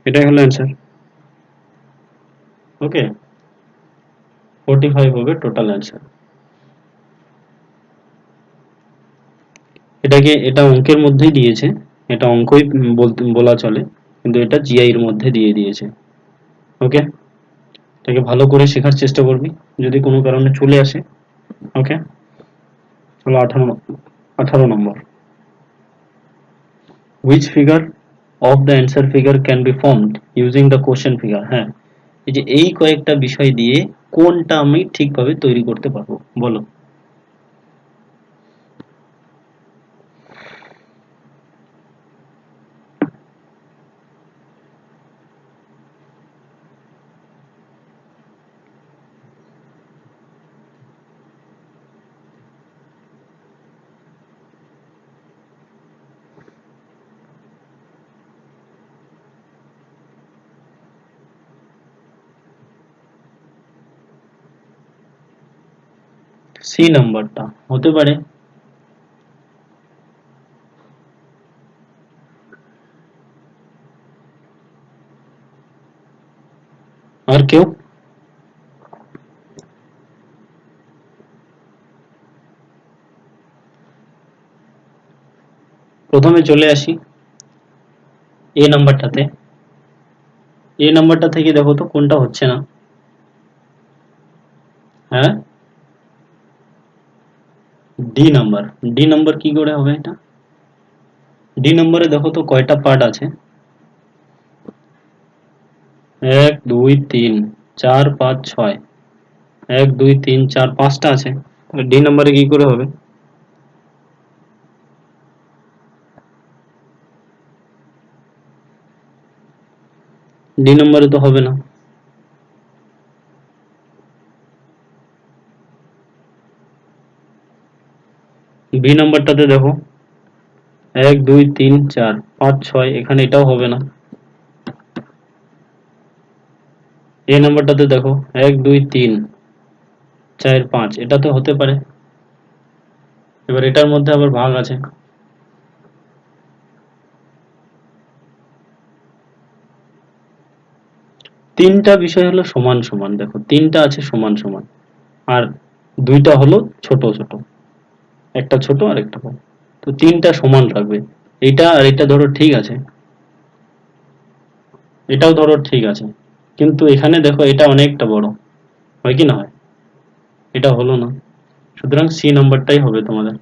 এটাই হলো অ্যান্সার। ওকে, 45 হবে টোটাল অ্যান্সার। এটা অঙ্কের মধ্যেই দিয়েছে, এটা অঙ্কই বলতে বলা চলে, কিন্তু এটা জিআই এর মধ্যে দিয়ে দিয়েছে। ওকে, এটাকে ভালো করে শেখার চেষ্টা করবি যদি কোনো কারণে চলে আসে। ওকে, চলো 18 নম্বর। Which figure of the answer figure can be formed using the question figure? হ্যাঁ, এই যে এই কয়েকটা বিষয় দিয়ে কোনটা আমি ঠিকভাবে তৈরি করতে পারবো, বলো? সি নাম্বারটা হতে পারে। আর কেউ? প্রথমে চলে আসি এ নাম্বারটাতে। এ নাম্বারটা থেকে দেখো তো কোনটা হচ্ছে না। হ্যাঁ, ডি নাম্বার। ডি নাম্বার কি করে হবে এটা? ডি নম্বরে দেখো তো কয়টা পার্ট আছে? 1 2 3 4 5 6। 1 2 3 4 5টা আছে। ডি নম্বরে কি করে হবে? ডি নম্বরে তো হবে না। বি নাম্বারটাতে দেখো, 1 2 3 4 5 6, এখানে এটাও হবে না। এ নাম্বারটাতে দেখো, 1 2 3 4 5, এটা তো হতে পারে। এবার এটার মধ্যে আবার ভাগ আছে। তিনটা বিষয় হলো সমান সমান, দেখো তিনটা আছে সমান সমান, আর দুইটা হলো ছোট ছোট, একটা ছোট আর একটা বড়। তো তিনটা সমান রাখবে, এটা আর এটা ধরো ঠিক আছে, এটাও ধরো ঠিক আছে, কিন্তু এখানে দেখো এটা অনেকটা বড়, হয় কি না হয়? এটা হলো না, সুতরাং সি নাম্বারটাই হবে তোমাদের।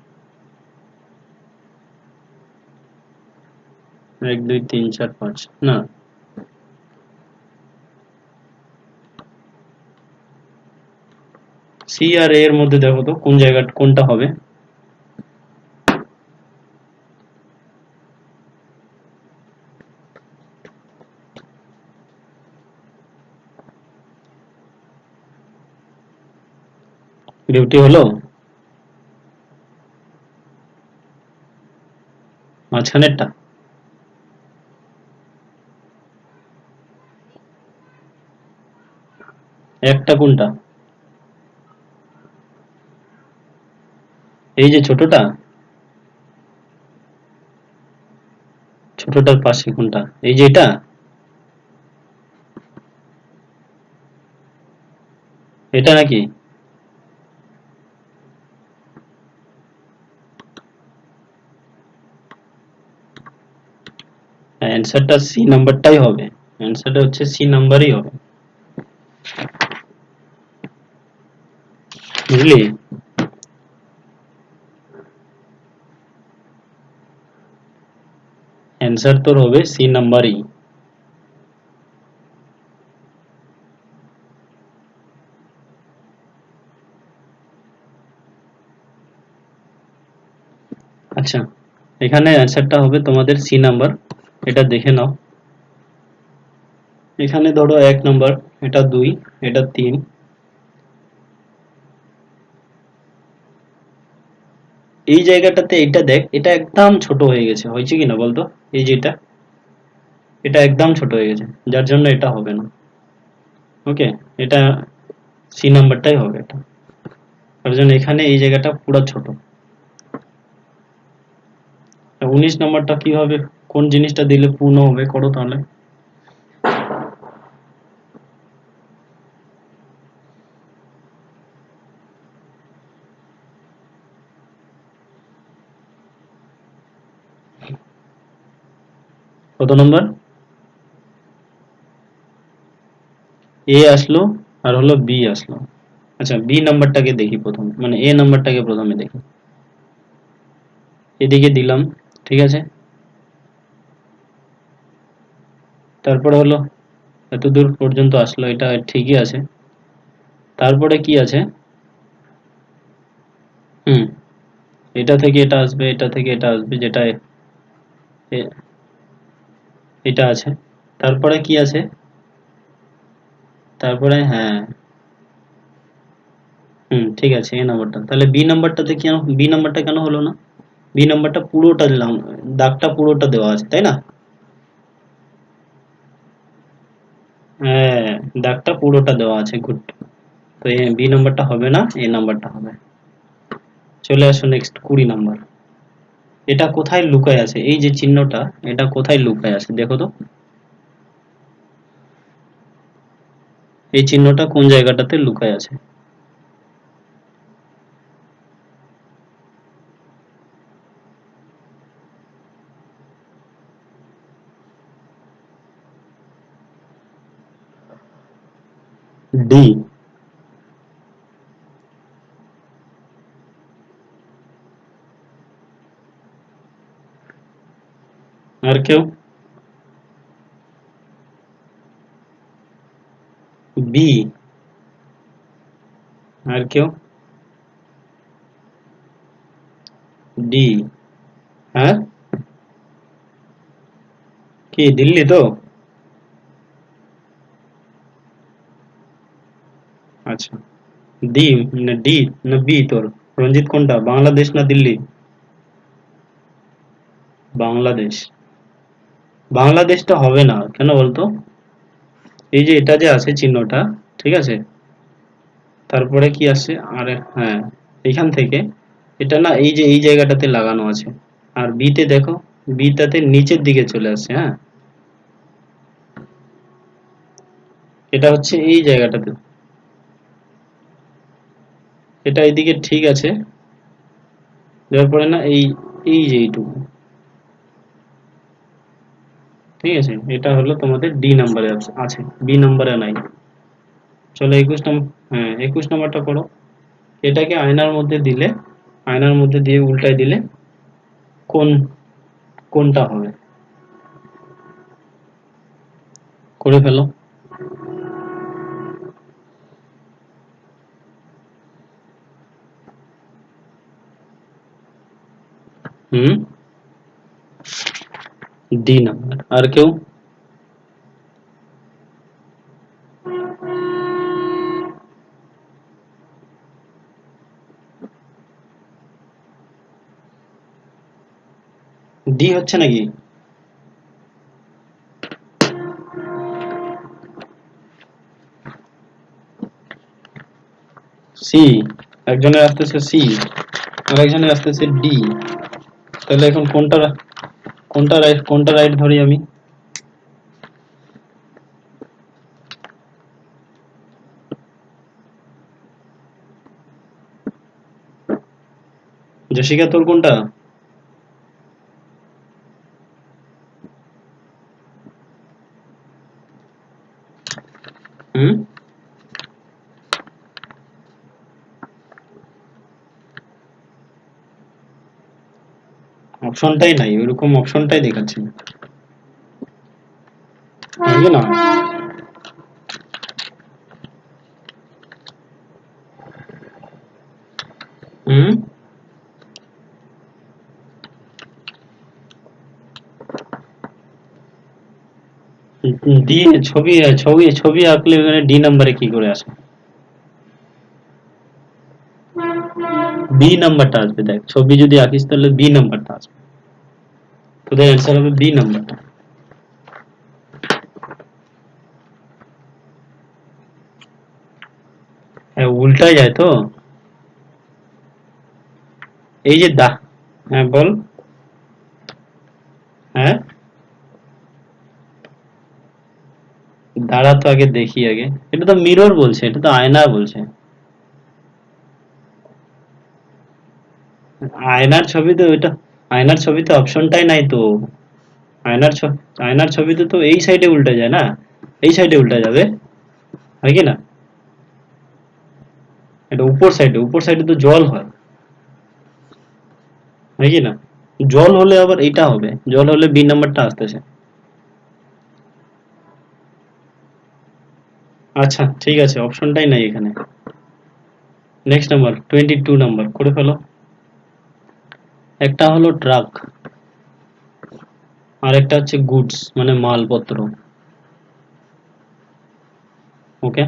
1 2 3 4 5 না, সি আর এ এর মধ্যে দেখো তো কোন জায়গা কোনটা হবে। ডিউটি হলো মাঝখানেরটা, একটা কোনটা, এই যে ছোটটা, ছোটটার পাশে কোনটা, এই যে এটা, এটা নাকি? অ্যান্সারটা সি নাম্বারটাই হবে, অ্যান্সারটা হচ্ছে সি নাম্বারই হবে, বুঝলি? অ্যান্সার তোর হবে সি নাম্বারই। আচ্ছা, এখানে অ্যান্সারটা হবে তোমাদের সি নাম্বার, এটা দেখে নাও। এখানে ধরো 1 নাম্বার, এটা 2, এটা 3, এই জায়গাটাতে এটা দেখ, এটা একদম ছোট হয়ে গেছে, হয়েছে কিনা বলতো? এই যেটা, এটা একদম ছোট হয়ে গেছে, যার জন্য এটা হবে না। ওকে, এটা সি নাম্বারটাই হবে এটা, তার জন্য এখানে এই জায়গাটা পুরো ছোট। 19 নাম্বারটা কিভাবে, কোন জিনিসটা দিলে পূর্ণ হবে, করো তাহলে। কত নম্বর? এ আসলো আর হলো বি আসলো। আচ্ছা, বি নাম্বারটাকে দেখি প্রথমে, মানে এ নাম্বারটাকে প্রথমে দেখি। এদিকে দিলাম, ঠিক আছে, তারপরে হলো এত দূর পর্যন্ত আসলো, এটা ঠিকই আছে। তারপরে কি আছে? হুম, এটা থেকে এটা আসবে, এটা থেকে এটা আসবে, যেটা এটা আছে। তারপরে কি আছে? তারপরে হ্যাঁ, ঠিক আছে, এ নাম্বারটা, তাহলে বি নাম্বারটাতে কেন, বি নাম্বারটা কেন হলো না? বি নাম্বারটা পুরোটা দিলাম, দাগটা পুরোটা দেওয়া আছে, তাই না? হ্যাঁ, দাগটা পুরোটা দেওয়া আছে, গুড। তো বি নাম্বারটা হবে না, এ নাম্বারটা হবে। চলে আসো নেক্সট 20 নাম্বার। এটা কোথায় লুকায় আছে, এই যে চিহ্নটা, এটা কোথায় লুকায় আছে দেখো তো, এই চিহ্নটা কোন জায়গাটাতে লুকায় আছে? ডি। আর কেউ? বি। আর কেউ? ডি। হ্যাঁ, কি দিল্লি তো? আচ্ছা, ডি না ডি না বি তোর? রঞ্জিত কোনটা, বাংলাদেশ না দিল্লি? বাংলাদেশ। বাংলাদেশটা হবে না কেন বলতো? এই যে এটা যে আছে চিহ্নটা, ঠিক আছে, তারপরে কি আসে, আর হ্যাঁ, এইখান থেকে এটা না, এই যে এই জায়গাটাতে লাগানো আছে, আর বিতে দেখো, বিটাতে নিচের দিকে চলে আসছে, হ্যাঁ। এটা হচ্ছে এই জায়গাটাতে, এটা এইদিকে ঠিক আছে, দেওয়ার পরে না এই এই যে এইটুকু, ঠিক আছে, এটা হলো তোমাদের ডি নাম্বারে আছে, বি নাম্বারে নাই। চলো 21 নম্বর, হ্যাঁ 21 নম্বরটা পড়ো। এটাকে আয়নার মধ্যে দিলে, আয়নার মধ্যে দিয়ে উল্টায় দিলে কোন কোনটা হবে, করে ফেলো। হুম, ডি নাম্বার। আর কেউ? ডি হচ্ছে নাকি? সি, একজনের আসতেছে সি, আর একজনের আসতেছে ডি। তাহলে এখন কোনটা রাইট ধরি আমি? জেসিকা তোর কোনটা? হুম, অপশনটাই নাই, ওইরকম অপশনটাই দেখাচ্ছে নাকি না? হুম, ডি, ছবি ছবি ছবি আঁকলে ওখানে ডি নাম্বারে কি করে আসে? বি নাম্বারটা আসবে, দেখ ছবি যদি আঁকিস তাহলে বি নাম্বারটা আসবে, তোদের অ্যান্সার হবে বি নাম্বারটা। হ্যাঁ, উল্টায় যায় তো। এই যে দা, হ্যাঁ বল। হ্যাঁ, দাঁড়া তো আগে দেখি আগে, এটা তো মিরর বলছে, এটা তো আয়না বলছে। আয়নার ছবিতে ওইটা, আয়নার ছবিতে অপশনটাই নাই তো। আয়নার আয়নার ছবিতে তো এই সাইডে উল্টে যায় না, এই সাইডে উল্টে যাবে, হয় কি না? এটা উপর সাইডে, উপর সাইডে তো জল হয়, হয় কি না? জল হলে আবার এটা হবে, জল হলে বি নাম্বারটা আসতেছে। আচ্ছা ঠিক আছে, অপশনটাই নাই এখানে। নেক্সট নাম্বার 22 নাম্বার করে ফেলো। একটা হলো ট্রাক, আর একটা হচ্ছে গুডস মানে মালপত্র, ওকে।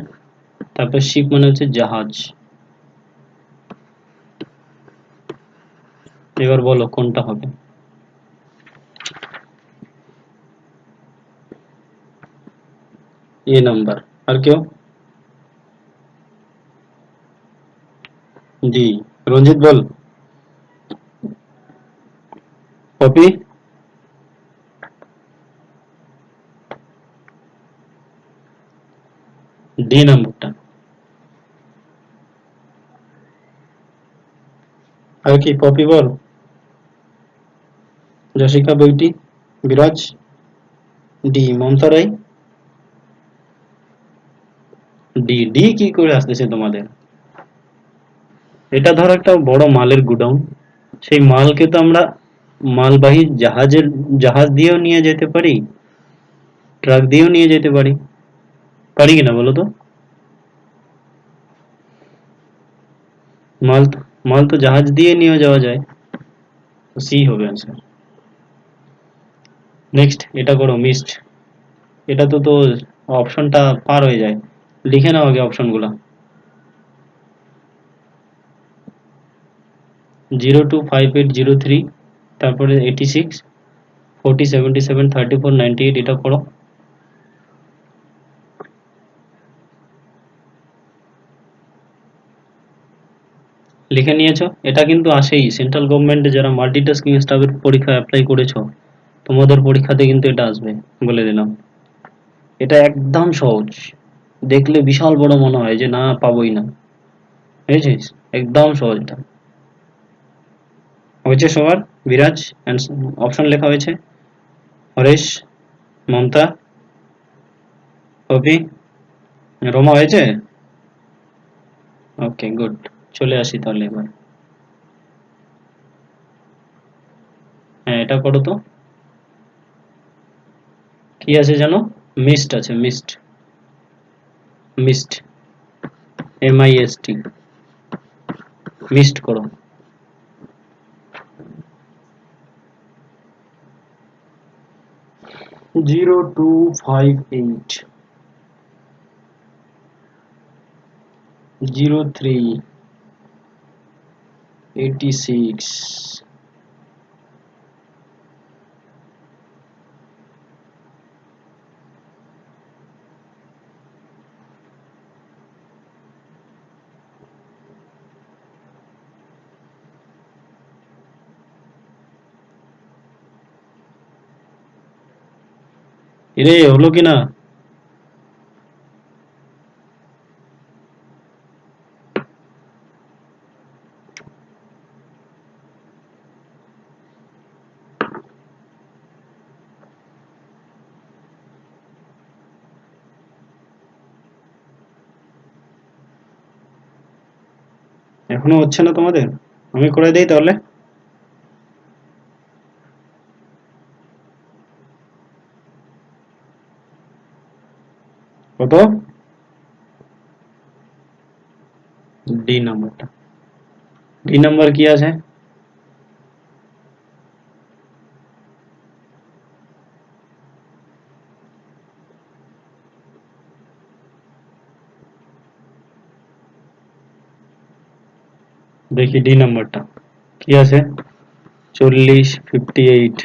তারপর শিপ মানে হচ্ছে জাহাজ। এবার বলো কোনটা হবে? এ নাম্বার। আর কেউ? ডি। রঞ্জিত বল। কপি। ডি নাম্বারটা। আর কি কপি বল? জশিকা বেউটি, বিরাজ, ডি মমতা রায়। ডি, ডি কি করে আসতেছে তোমাদের? এটা ধর একটা বড় মালের গুডাউন, সেই মালকে তো আমরা মালবাহী জাহাজ দিয়েও নিয়ে যেতে পারি, ট্রাক দিয়েও নিয়ে যেতে পারি, পারি কিনা বলো তো? মাল মাল তো জাহাজ দিয়ে নিয়ে যাওয়া যায়, সি হবে आंसर। নেক্সট এটা করো মিসড, এটা তো অপশনটা পার হয়ে যায়, লিখে নাও আগে অপশনগুলো। 025803, তারপরে 86, 40, 77, 34, 98, এটা পড়ো। লিখে নিয়েছো? এটা কিন্তু আসেই সেন্ট্রাল গভর্নমেন্টে, যারা মাল্টিটাস্কিং স্টাফের পরীক্ষা অ্যাপ্লাই করেছো তোমাদের পরীক্ষাতে কিন্তু এটা আসবে, বলে দিলাম। এটা একদম সহজ, দেখলে বিশাল বড় মনে হয় যে না পাবোই না, বুঝেছিস? একদম সহজ এটা। হয়েছে সবার? বিরাজ অপশন লেখা হয়েছে? হরেশ, মমতা, কপি, রোমা হয়েছে? Okay good. চলে আসি তাহলে এবার। হ্যাঁ এটা করো তো। কি আছে জানো? মিস্ট আছে, মিস্ট। মিস্ট, MIST, মিস্ট করো। 0258 03 86। এরে হলো কি না? এখনো হচ্ছে না তোমাদের? আমি করে দেই তাহলে। কত? ডি নাম্বারটা। ডি নাম্বার কি আছে? দেখি ডি নাম্বারটা কি আছে। 40, 58,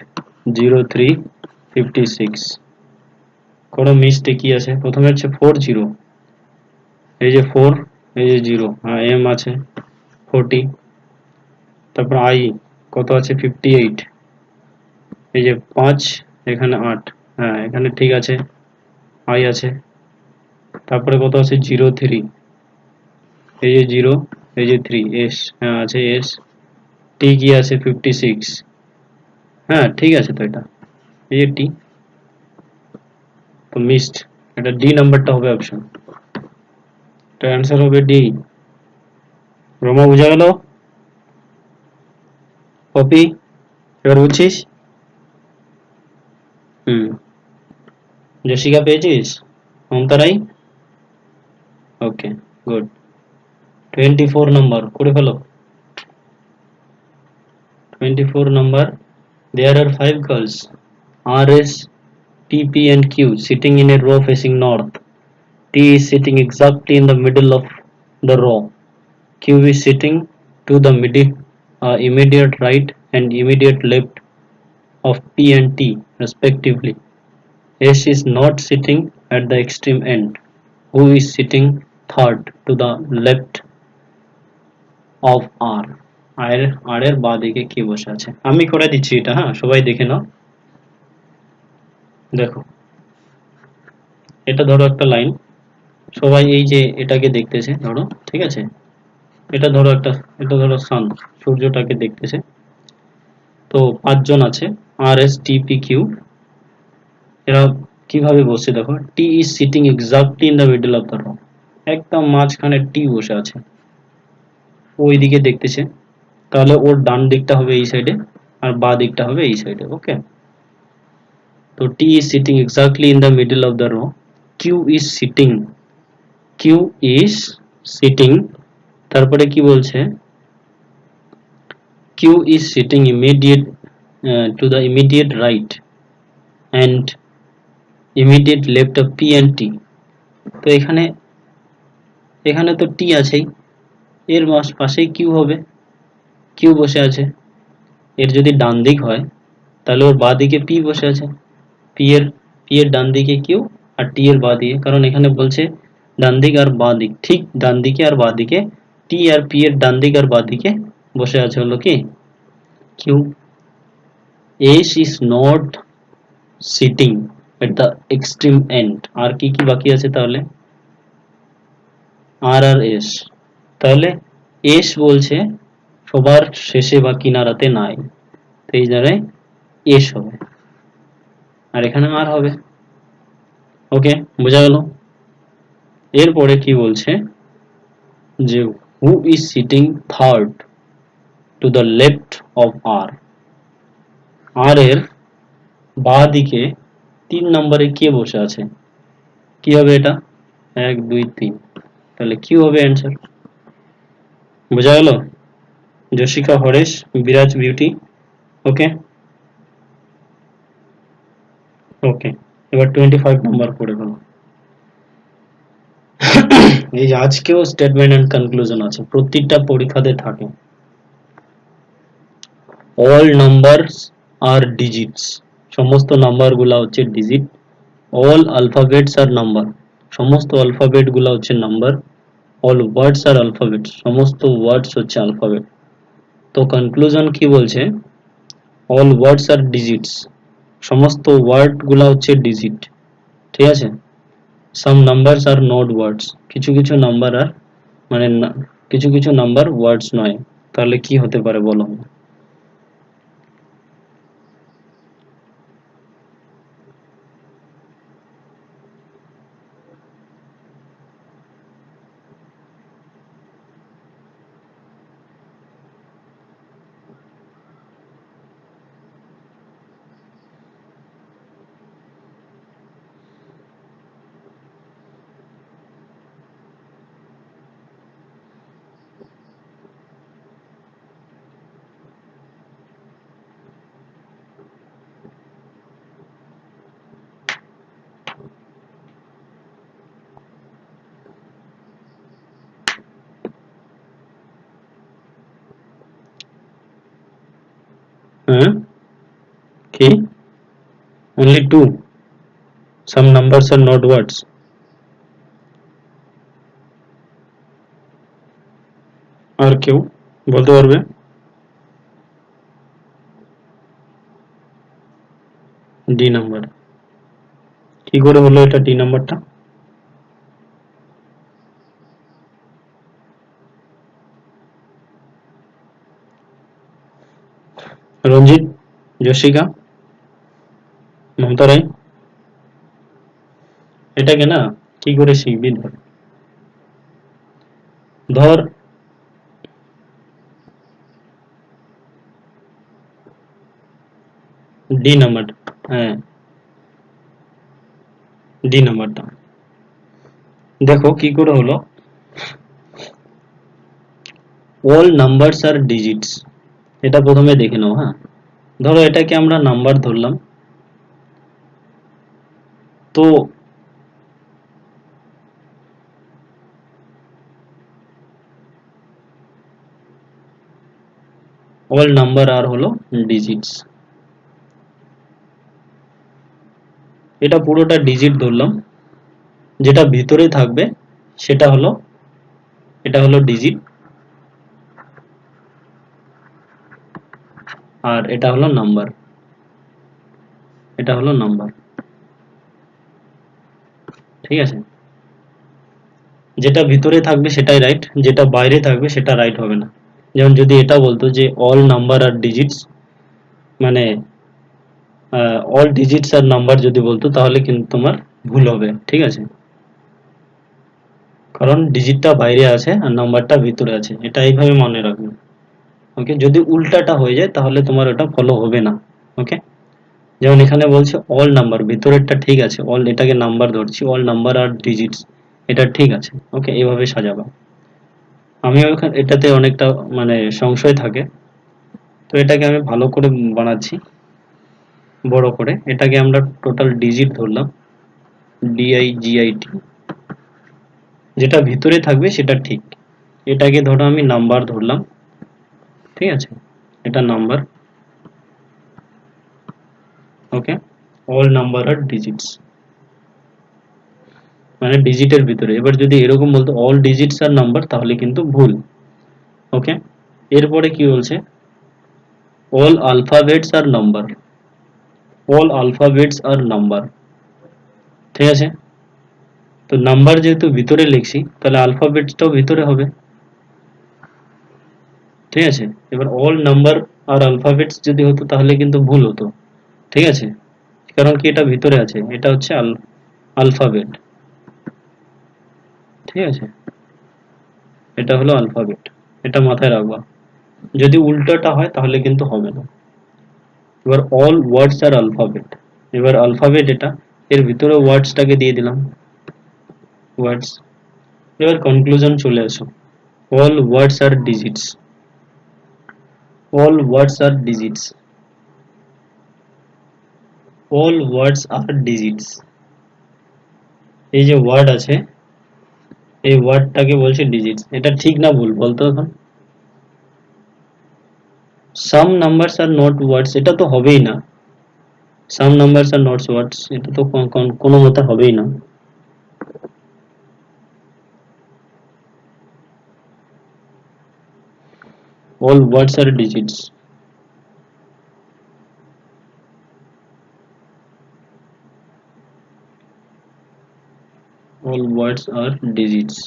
03, 56। কোনো মিস্টে কি আছে? প্রথমে হচ্ছে 40, এই যে 4, এই যে 0, হ্যাঁ এম আছে 40, তারপর আই কত আছে 58, এই যে 5, এখানে 8, হ্যাঁ এখানে ঠিক আছে, আই আছে। তারপরে কত আছে 03, এই যে 0, এই যে 3, এস, হ্যাঁ আছে এস। টি কি আছে 56, হ্যাঁ ঠিক আছে তো এটা, এই যে টি। তো মিসড, এটা ডি নাম্বারটা হবে অপশন, তো অ্যান্সার হবে ডি। রোমা বুঝা গেল? কপি, এবার বুঝছিস? হুম। জেসিকা পেয়েছিস? Mamata Rai? Okay good. 24 number করে ফেলো। 24 number. There are 5 girls, R, S, T, P and Q, sitting in a row facing north. T is sitting exactly in the middle of the row. Q is sitting to the immediate right and immediate left of P and T respectively. S is not sitting at the extreme end. Who is sitting third to the left of R? আর এর বাঁ দিকে কি বসে আছে? আমি করে দিচ্ছি এটা, হ্যাঁ সবাই দেখে নাও। দেখো, এটা ধরো একটা লাইন, সবাই এই যে এটাকে দেখতেছে ধরো, ঠিক আছে? এটা ধরো একটা, এটা ধরো সান, সূর্যটাকে দেখতেছে। তো 5 জন আছে, আর এস টি পি কিউ, এরা কিভাবে বসছে দেখো। T is sitting exactly in the middle of the row, একদম মাঝখানে টি বসে আছে, ওই দিকে দেখতেছে। তাহলে ওর ডান দিকটা হবে এই সাইডে, আর বাঁ দিকটা হবে এই সাইডে, ওকে? তো T is sitting exactly in the middle of the row. Q is sitting, Q is sitting, তারপরে কি বলছে, Q is sitting immediate to the immediate right and immediate left of P and T. তো এখানে, এখানে তো T আছেই, এর পাশেই Q হবে, Q বসে আছে। এর যদি ডান দিক হয় তাহলে ওর বাঁ দিকে P বসে আছে। P এর ডান দিকে Q, আর T এর বাঁ দিকে, কারণ এখানে বলছে ডান দিক আর বাঁ দিক, ঠিক ডান দিকে আর বাঁ দিকে T আর P এর ডান দিক আর বাঁ দিকে বসে আছে হলো কি Q। S is not sitting at the extreme end. আর কি কি বাকি আছে তাহলে? আর আর এস, তাহলে এস বলছে সবার শেষে বা কিনারাতে নাই, তো এই জায়গায় এস হবে, আর এখানে আর হবে। ওকে, বোঝা গেল? এরপরে কি বলছে যে who is sitting third to the left of R, R এর বাঁ দিকে 3 নম্বরে কে বসে আছে, কি হবে এটা? 1 2 3, তাহলে কি হবে অ্যান্সার? বোঝা গেল? যশিকা, হরেশ, বিরাজ, বিউটি। ওকে ওকে, এবার 25 নম্বর পড়ে গেল। এই যে আজকেও স্টেটমেন্ট এন্ড কনক্লুশন আছে, প্রতিটা পরীক্ষাতে থাকে। অল নাম্বারস আর ডিজিটস, সমস্ত নাম্বার গুলা হচ্ছে ডিজিট। অল আলফাবেটস আর নাম্বার, সমস্ত অ্যালফাবেট গুলা হচ্ছে নাম্বার। অল ওয়ার্ডস আর আলফাবেট, সমস্ত ওয়ার্ডস হচ্ছে আলফাবেট। তো কনক্লুশন কি বলছে? অল ওয়ার্ডস আর ডিজিটস, সমস্ত ওয়ার্ড গুলা হচ্ছে ডিজিট, ঠিক আছে। সাম নাম্বারস আর নট ওয়ার্ডস, কিছু কিছু নাম্বার আর মানে কিছু কিছু নাম্বার ওয়ার্ডস নয়, তাহলে কি হতে পারে বলো? হ্যাঁ, কি? only two, some numbers are not words? আর কেউ বলতে পারবে? ডি নাম্বার, কি করে হলো এটা ডি নাম্বারটা? রঞ্জিত, যশিকা, মমতা রায়, এটাকে না কি করে শিখবি? ধর ধর ডি নাম্বার, হ্যাঁ ডি নাম্বারটা দেখো কি করে হলো। অল নাম্বারস আর ডিজিটস, এটা প্রথমে দেখে নাও। হ্যাঁ, ধরো এটাকে আমরা নাম্বার ধরলাম, তো অল নাম্বার আর হলো ডিজিটস, এটা পুরোটা ডিজিট ধরলাম, যেটা ভিতরে থাকবে সেটা হলো, এটা হলো ডিজিট, আর এটা হলো নাম্বার, এটা হলো নাম্বার, ঠিক আছে। যেটা ভিতরে থাকবে সেটাই রাইট, যেটা বাইরে থাকবে সেটা রাইট হবে না। যেমন যদি এটা বলতো যে অল নাম্বার আর ডিজিটস, মানে অল ডিজিটস আর নাম্বার যদি বলতো তাহলে কিন্তু তোমার ভুল হবে, ঠিক আছে। কারণ ডিজিটটা বাইরে আছে আর নাম্বারটা ভিতরে আছে, এটা এইভাবে মনে রাখবে। ওকে, যদি উল্টাটা হয়ে যায় তাহলে তোমার ওটা ফলো হবে না। ওকে, যেমন এখানে বলছে অল নাম্বার, ভিতরেরটা ঠিক আছে, অল এটাকে নাম্বার ধরছি, অল নাম্বার আর ডিজিটস এটা ঠিক আছে। ওকে, এইভাবে সাজাবা। আমিও এটাতে অনেকটা মানে সংশয় থাকে, তো এটাকে আমি ভালো করে বানাচ্ছি, বড় করে। এটাকে আমরা টোটাল ডিজিট ধরলাম, ডিআইজিআইটি, যেটা ভিতরে থাকবে সেটা ঠিক। এটাকে ধরো আমি নাম্বার ধরলাম, ঠিক আছে, এটা নাম্বার। ওকে, অল নাম্বার আর ডিজিটস, মানে ডিজিটের ভিতরে। এবার যদি এরকম বলতো অল ডিজিটস আর নাম্বার তাহলে কিন্তু ভুল। ওকে, এরপরে কি বলছে? অল আলফাবেটস আর নাম্বার, অল আলফাবেটস আর নাম্বার, ঠিক আছে। তো তো নাম্বার যেহেতু ভিতরে লিখছি তাহলে আলফাবেটসটাও ভিতরে হবে, ঠিক আছে। এবার অল নাম্বার আর আলফাবেটস যদি হতো তাহলে কিন্তু ভুল হতো, ঠিক আছে, কারণ কি এটা ভিতরে আছে, এটা হচ্ছে আলফাবেট, ঠিক আছে, এটা হলো আলফাবেট, এটা মাথায় রাখবা। যদি উল্টাটা হয় তাহলে কিন্তু হবে না। এবার অল ওয়ার্ডস আর আলফাবেট, এবার আলফাবেট এটা, এর ভিতরে ওয়ার্ডসটাকে দিয়ে দিলাম ওয়ার্ডস। এবার কনক্লুশন চলে আসো, অল ওয়ার্ডস আর digits, all words are digits, all words are digits। এই যে ওয়ার্ড আছে এই ওয়ার্ডটাকে বলছে ডিজিটস, এটা ঠিক না ভুল বলতো এখন? সাম নাম্বারস আর নট ওয়ার্ডস, এটা তো হবেই না, সাম নাম্বারস আর নট ওয়ার্ডস এটা তো কোনো মতে হবেই না। all words are digits, all words are digits,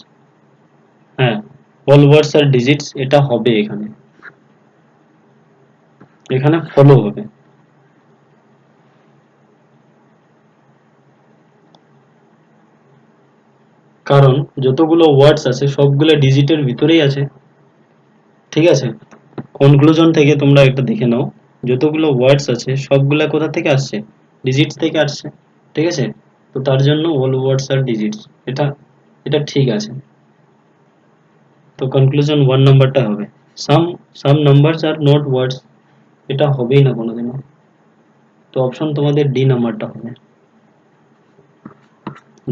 হ্যাঁ all words are digits এটা হবে, এখানে এখানে ফলো হবে, কারণ যতগুলো ওয়ার্ডস আছে সবগুলো ডিজিটের ভিতরেই আছে, ঠিক আছে। কনক্লুশন থেকে তোমরা একটা দেখে নাও, যতগুলো ওয়ার্ডস আছে সবগুলা কোথা থেকে আসছে, ডিজিটস থেকে আসছে, ঠিক আছে। তো তার জন্য অল ওয়ার্ডস আর ডিজিটস, এটা এটা ঠিক আছে। তো কনক্লুশন 1 নাম্বারটা হবে, সাম সাম নাম্বারস আর নট ওয়ার্ডস, এটা হবেই না কোনোদিনও। তো অপশন তোমাদের ডি নাম্বারটা হবে,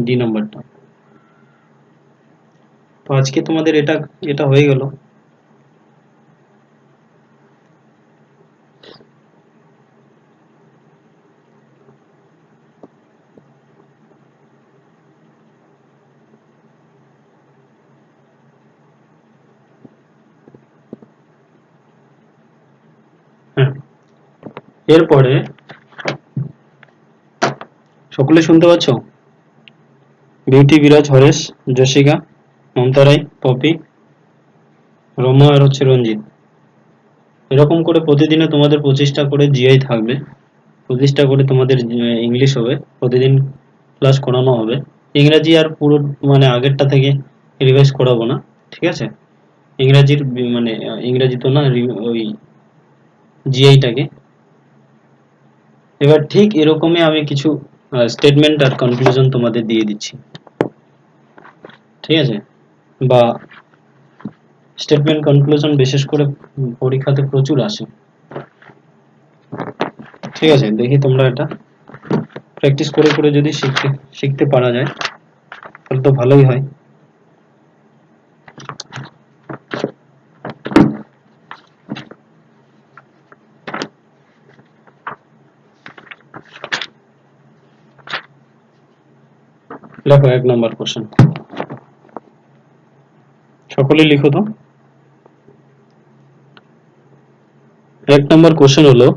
ডি নাম্বারটা। তো আজকে তোমাদের এটা এটা হয়ে গেল। হ্যাঁ, এরপরে সকলে শুনতে পাচ্ছ? বিউটি, বিরাজ, হরেশ, জশিকা, মমতা রায়, পপি, রমা আর হচ্ছে রঞ্জিত। এরকম করে প্রতিদিনে তোমাদের 25টা করে জিআই থাকবে, 25টা করে তোমাদের ইংলিশ হবে, প্রতিদিন ক্লাস করানো হবে। ইংরাজি আর পুরো মানে আগেরটা থেকে রিভাইজ করাবো না, ঠিক আছে। ইংরাজির মানে ইংরাজি তো না, ওই জিআইটাকে। এবার ঠিক এরকমই আমি কিছু স্টেটমেন্ট আর কনক্লুশন তোমাদের দিয়ে দিচ্ছি, ঠিক আছে। বা স্টেটমেন্ট কনক্লুশন বিশেষ করে পরীক্ষাতে প্রচুর আসে, ঠিক আছে। দেখি তোমরা এটা প্র্যাকটিস করে করে যদি শিখতে শিখতে পারা যায় তাহলে তো ভালোই হয়। দেখো 1 নম্বর কোশ্চেন, সকলে লিখো তো। 1 নম্বর কোশ্চেন হলো,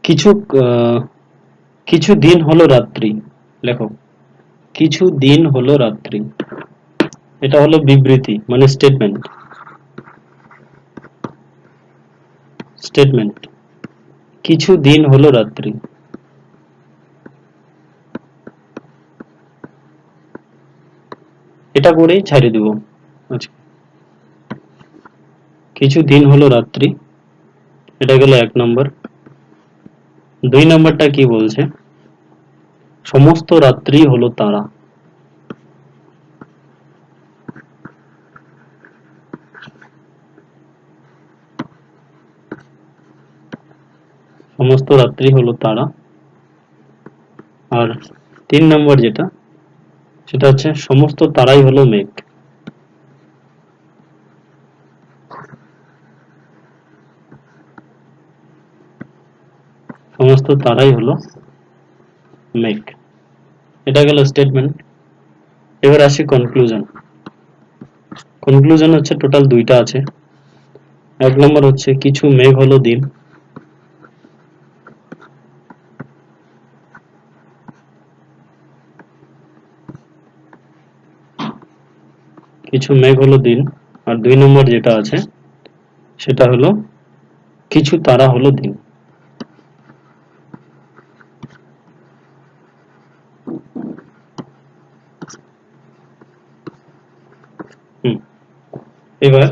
কিছু কিছু দিন হলো রাত্রি, লেখো কিছু দিন হলো রাত্রি, এটা হলো বিবৃতি মানে স্টেটমেন্ট, স্টেটমেন্ট কিছু দিন হলো রাত্রি। এটা করেই ছাড়িয়ে দেব আচ্ছা, কিছু দিন হলো রাত্রি, এটা গেল 1 নম্বর। 2 নম্বরটা কি বলছে, সমস্ত রাত্রি হলো তারা, সমস্ত রাত্রি হলো তারা। আর 3 নম্বর যেটা, সেটা হচ্ছে সমস্ত তারাই হলো মেঘ, সমস্ত তারাই হলো মেঘ, এটা গেল স্টেটমেন্ট। এবার আসি কনক্লুশন। কনক্লুশন হচ্ছে টোটাল 2টা আছে। 1 নম্বর হচ্ছে কিছু মেঘ হলো দিন, কিছু মেঘ হলো দিন, আর 2 নম্বর যেটা আছে সেটা হলো কিছু তারা হলো দিন। হুম, এবার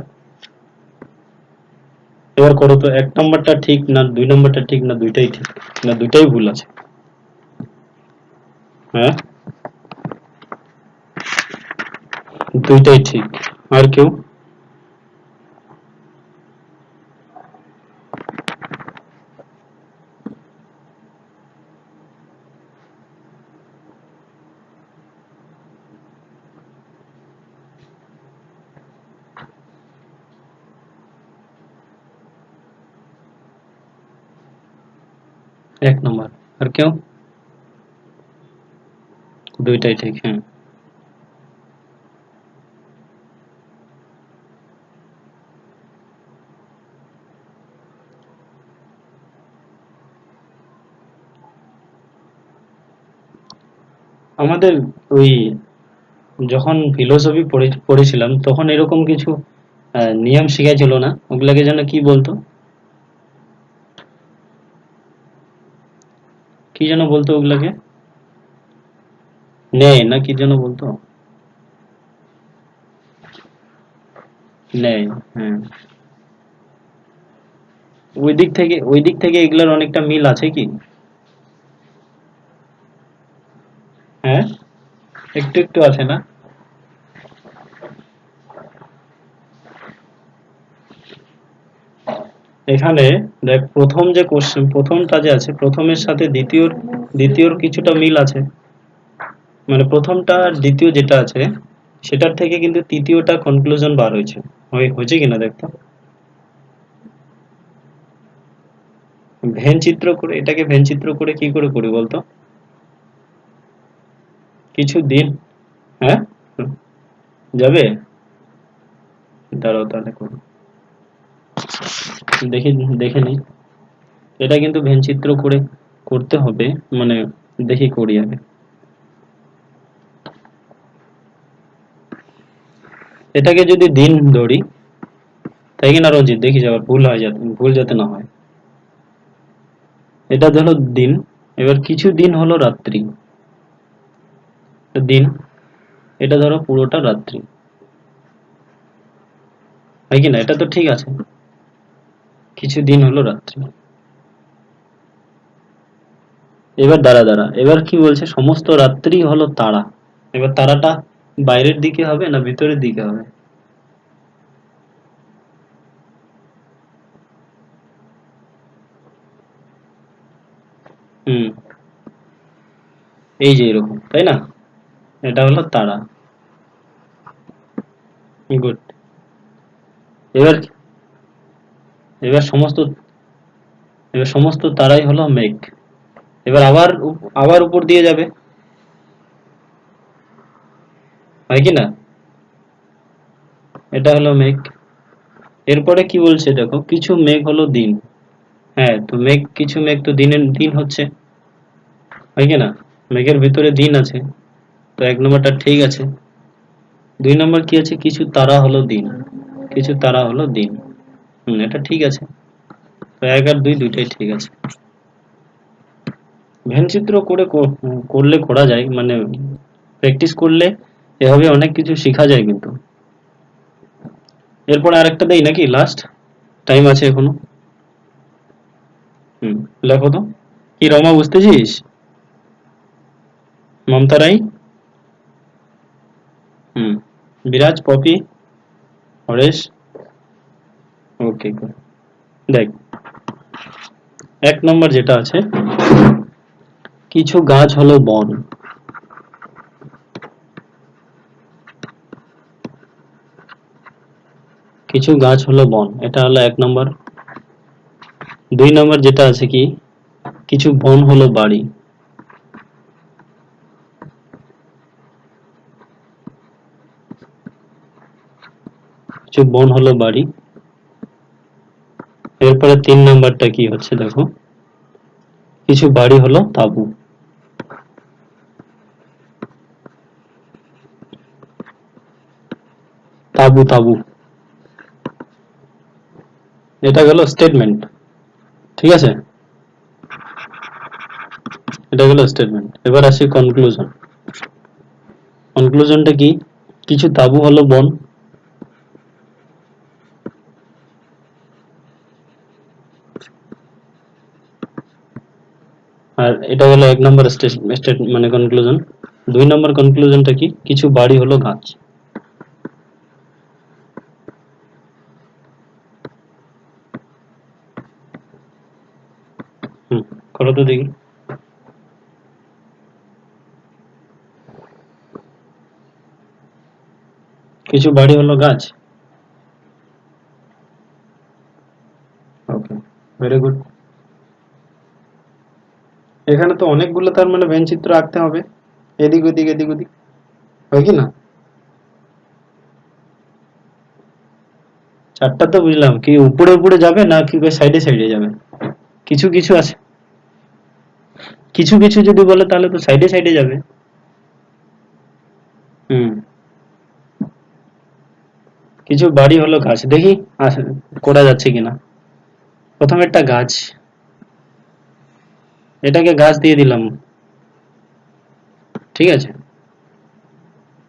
এবার করো তো, 1 নম্বরটা ঠিক না 2 নম্বরটা ঠিক, না দুইটাই ঠিক, না দুইটাই ভুল আছে? হ্যাঁ, দুইটাই ঠিক। আর কেউ? এক নম্বর। আর কেউ? দুইটাই ঠিক, হ্যাঁ। আমাদের ওই যখন ফিলোসফি পড়েছিলাম তখন এরকম কিছু নিয়ম শিখাইছিল না? ওগুলাকে যেন কি বলতো, কি যেন বলতো ওগুলাকে? ন্যায় না কি যেন বলতো? ন্যায়, হ্যাঁ। ওই দিক থেকে এগুলার অনেকটা মিল আছে কি? হ্যাঁ, একটু একটু আছে না? এখানে দেখ, প্রথম যে কোশ্চেন, প্রথমটা যে আছে, প্রথমের সাথে দ্বিতীয়র কিছুটা মিল আছে। মানে প্রথমটা আর দ্বিতীয় যেটা আছে সেটার থেকে কিন্তু তৃতীয়টা কনক্লুশন বার হয়েছে। হয়েছে কিনা দেখতো। ভেন চিত্র করে, এটাকে ভেন চিত্র করে কি করে করি বলতো? কিছু দিন। হ্যাঁ, যাবে? দাঁড়াও তাহলে করো। দেখি, দেখে নিই। এটা কিন্তু ভেন চিত্র করে করতে হবে, মানে দেখি করি আগে। এটাকে যদি দিন ধরি, তাই কিনা রঞ্জিত? দেখি আবার ভুল যাতে না হয়। এটা ধরো দিন, এবার কিছু দিন হলো রাত্রি। তো দিন, এটা ধরো পুরোটা রাত্রি, হয় কিনা? এটা তো ঠিক আছে, কিছু দিন হলো রাত্রি। এবার দাঁড়া, এবার কি বলছে? সমস্ত রাত্রি হলো তারা। এবার তারাটা বাইরের দিকে হবে না ভিতরের দিকে হবে? হুম, এই যে এরকম, তাই না? এটা হলো তারা। গুড। এবার এবার সমস্ত এবার সমস্ত তারাই হলো মেঘ। এবার আবার উপর দিয়ে যাবে, হয় কি না? এটা হলো মেঘ। এরপরে কি বলছে দেখো, কিছু মেঘ হলো দিন। হ্যাঁ, তো কিছু মেঘ তো দিন হচ্ছে, হয় কি না? মেঘের ভিতরে দিন আছে, তো 1 নম্বরটা ঠিক আছে। 2 নম্বর কি আছে? কিছু তারা হলো দিন, কিছু তারা হলো দিন। এটা ঠিক আছে। তো 1 আর 2 দুইটাই ঠিক আছে। ভেনচিত্র করলে করা যায়, মানে প্র্যাকটিস করলে এভাবে অনেক কিছু শেখা যায় কিন্তু। এরপর আরেকটা দেই নাকি লাস্ট? টাইম আছে এখনো। হুম, লেখো তো। কি রমা বুঝতেছিস? মমতা রাই। হুম, বিরাজ, পপি, হরেশ। ওকে, গুড। দেখ, 1 নম্বর যেটা আছে, কিছু গাছ হলো বন। কিছু গাছ হলো বন, এটা হলো 1 নম্বর। 2 নম্বর যেটা আছে কি, কিছু বন হলো বাড়ি। কিছু বন হলো বাড়ি। এরপরে 3 নম্বরটা কি হচ্ছে দেখো, কিছু বাড়ি হলো তাঁবু। তাবু তাবু, এটা গেল স্টেটমেন্ট। ঠিক আছে, এটা গেল স্টেটমেন্ট। এবার আসি কনক্লুশন। কনক্লুশনটা কি? কিছু তাবু হলো বন, আর এটা হলো 1 নম্বর স্টেট মানে কনক্লুশন। 2 নম্বর কনক্লুশনটা কি? কিছু বাড়ি হলো গাছ। করো তো দেখি। কিছু বাড়ি হলো গাছ। ওকে, ভেরি গুড। এখানে তো অনেকগুলো তার মানে চিত্র আঁকতে হবে, এদিক ওদিক এদিক ওদিক, হয় কি না? 4টা তো বুঝলাম, কি উপরে উপরে যাবে না কি সাইডে সাইডে যাবে? কিছু কিছু আছে, কিছু কিছু যদি বলে তাহলে তো সাইডে সাইডে যাবে। হুম, কিছু বাড়ি হলো গাছ, দেখি করা যাচ্ছে কিনা। প্রথমে একটা গাছ, এটাকে গাছ দিয়ে দিলাম। ঠিক আছে,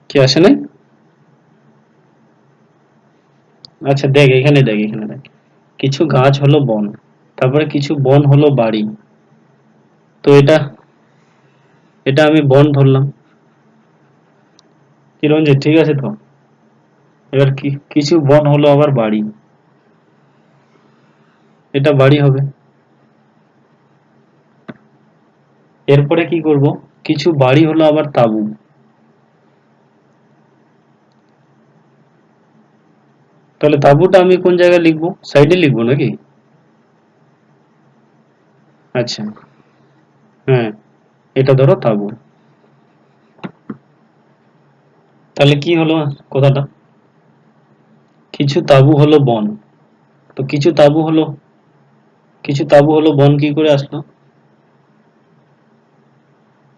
কি আসে নাই? আচ্ছা দেখ এখানে, দেখ এখানে দেখ, কিছু গাছ হলো বন, তারপরে কিছু বন হলো বাড়ি। তো এটা, এটা আমি বন ধরলাম। কি রঞ্জিত, ঠিক আছে তো? এবার কি কিছু বন হলো আবার বাড়ি, এটা বাড়ি হবে। এরপরে কি করব? কিছু বাড়ি হলো আবার তাঁবু, তাহলে তাঁবুটা আমি কোন জায়গায় লিখবো? সাইডে লিখবো নাকি? আচ্ছা, হ্যাঁ, এটা ধরো তাঁবু। তাহলে কি হলো কথাটা? কিছু তাঁবু হলো বন, তো কিছু তাঁবু হলো, কিছু তাঁবু হলো বন কি করে আসলো?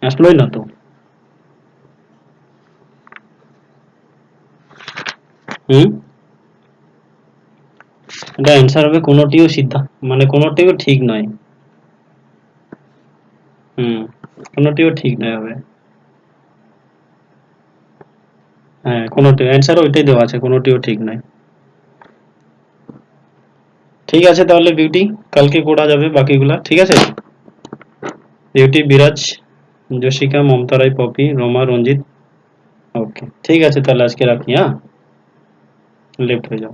আসলোই না তো। হুম, এটা অ্যান্সার হবে কোনোটিও মানে কোনোটিও ঠিক নয়। হুম, কোনোটিও ঠিক নয় হবে। হ্যাঁ, কোনোটি অ্যান্সার ওইটাই দেওয়া আছে, কোনোটিও ঠিক নয়। ঠিক আছে তাহলে বিউটি, কালকে করা যাবে বাকিগুলা, ঠিক আছে? বিউটি, বিরাজ, জশিকা, মমতা রায়, পপি, রমা, রঞ্জিত। ওকে, ঠিক আছে তাহলে আজকে রাখি, হ্যাঁ? লেফট হয়ে যাও।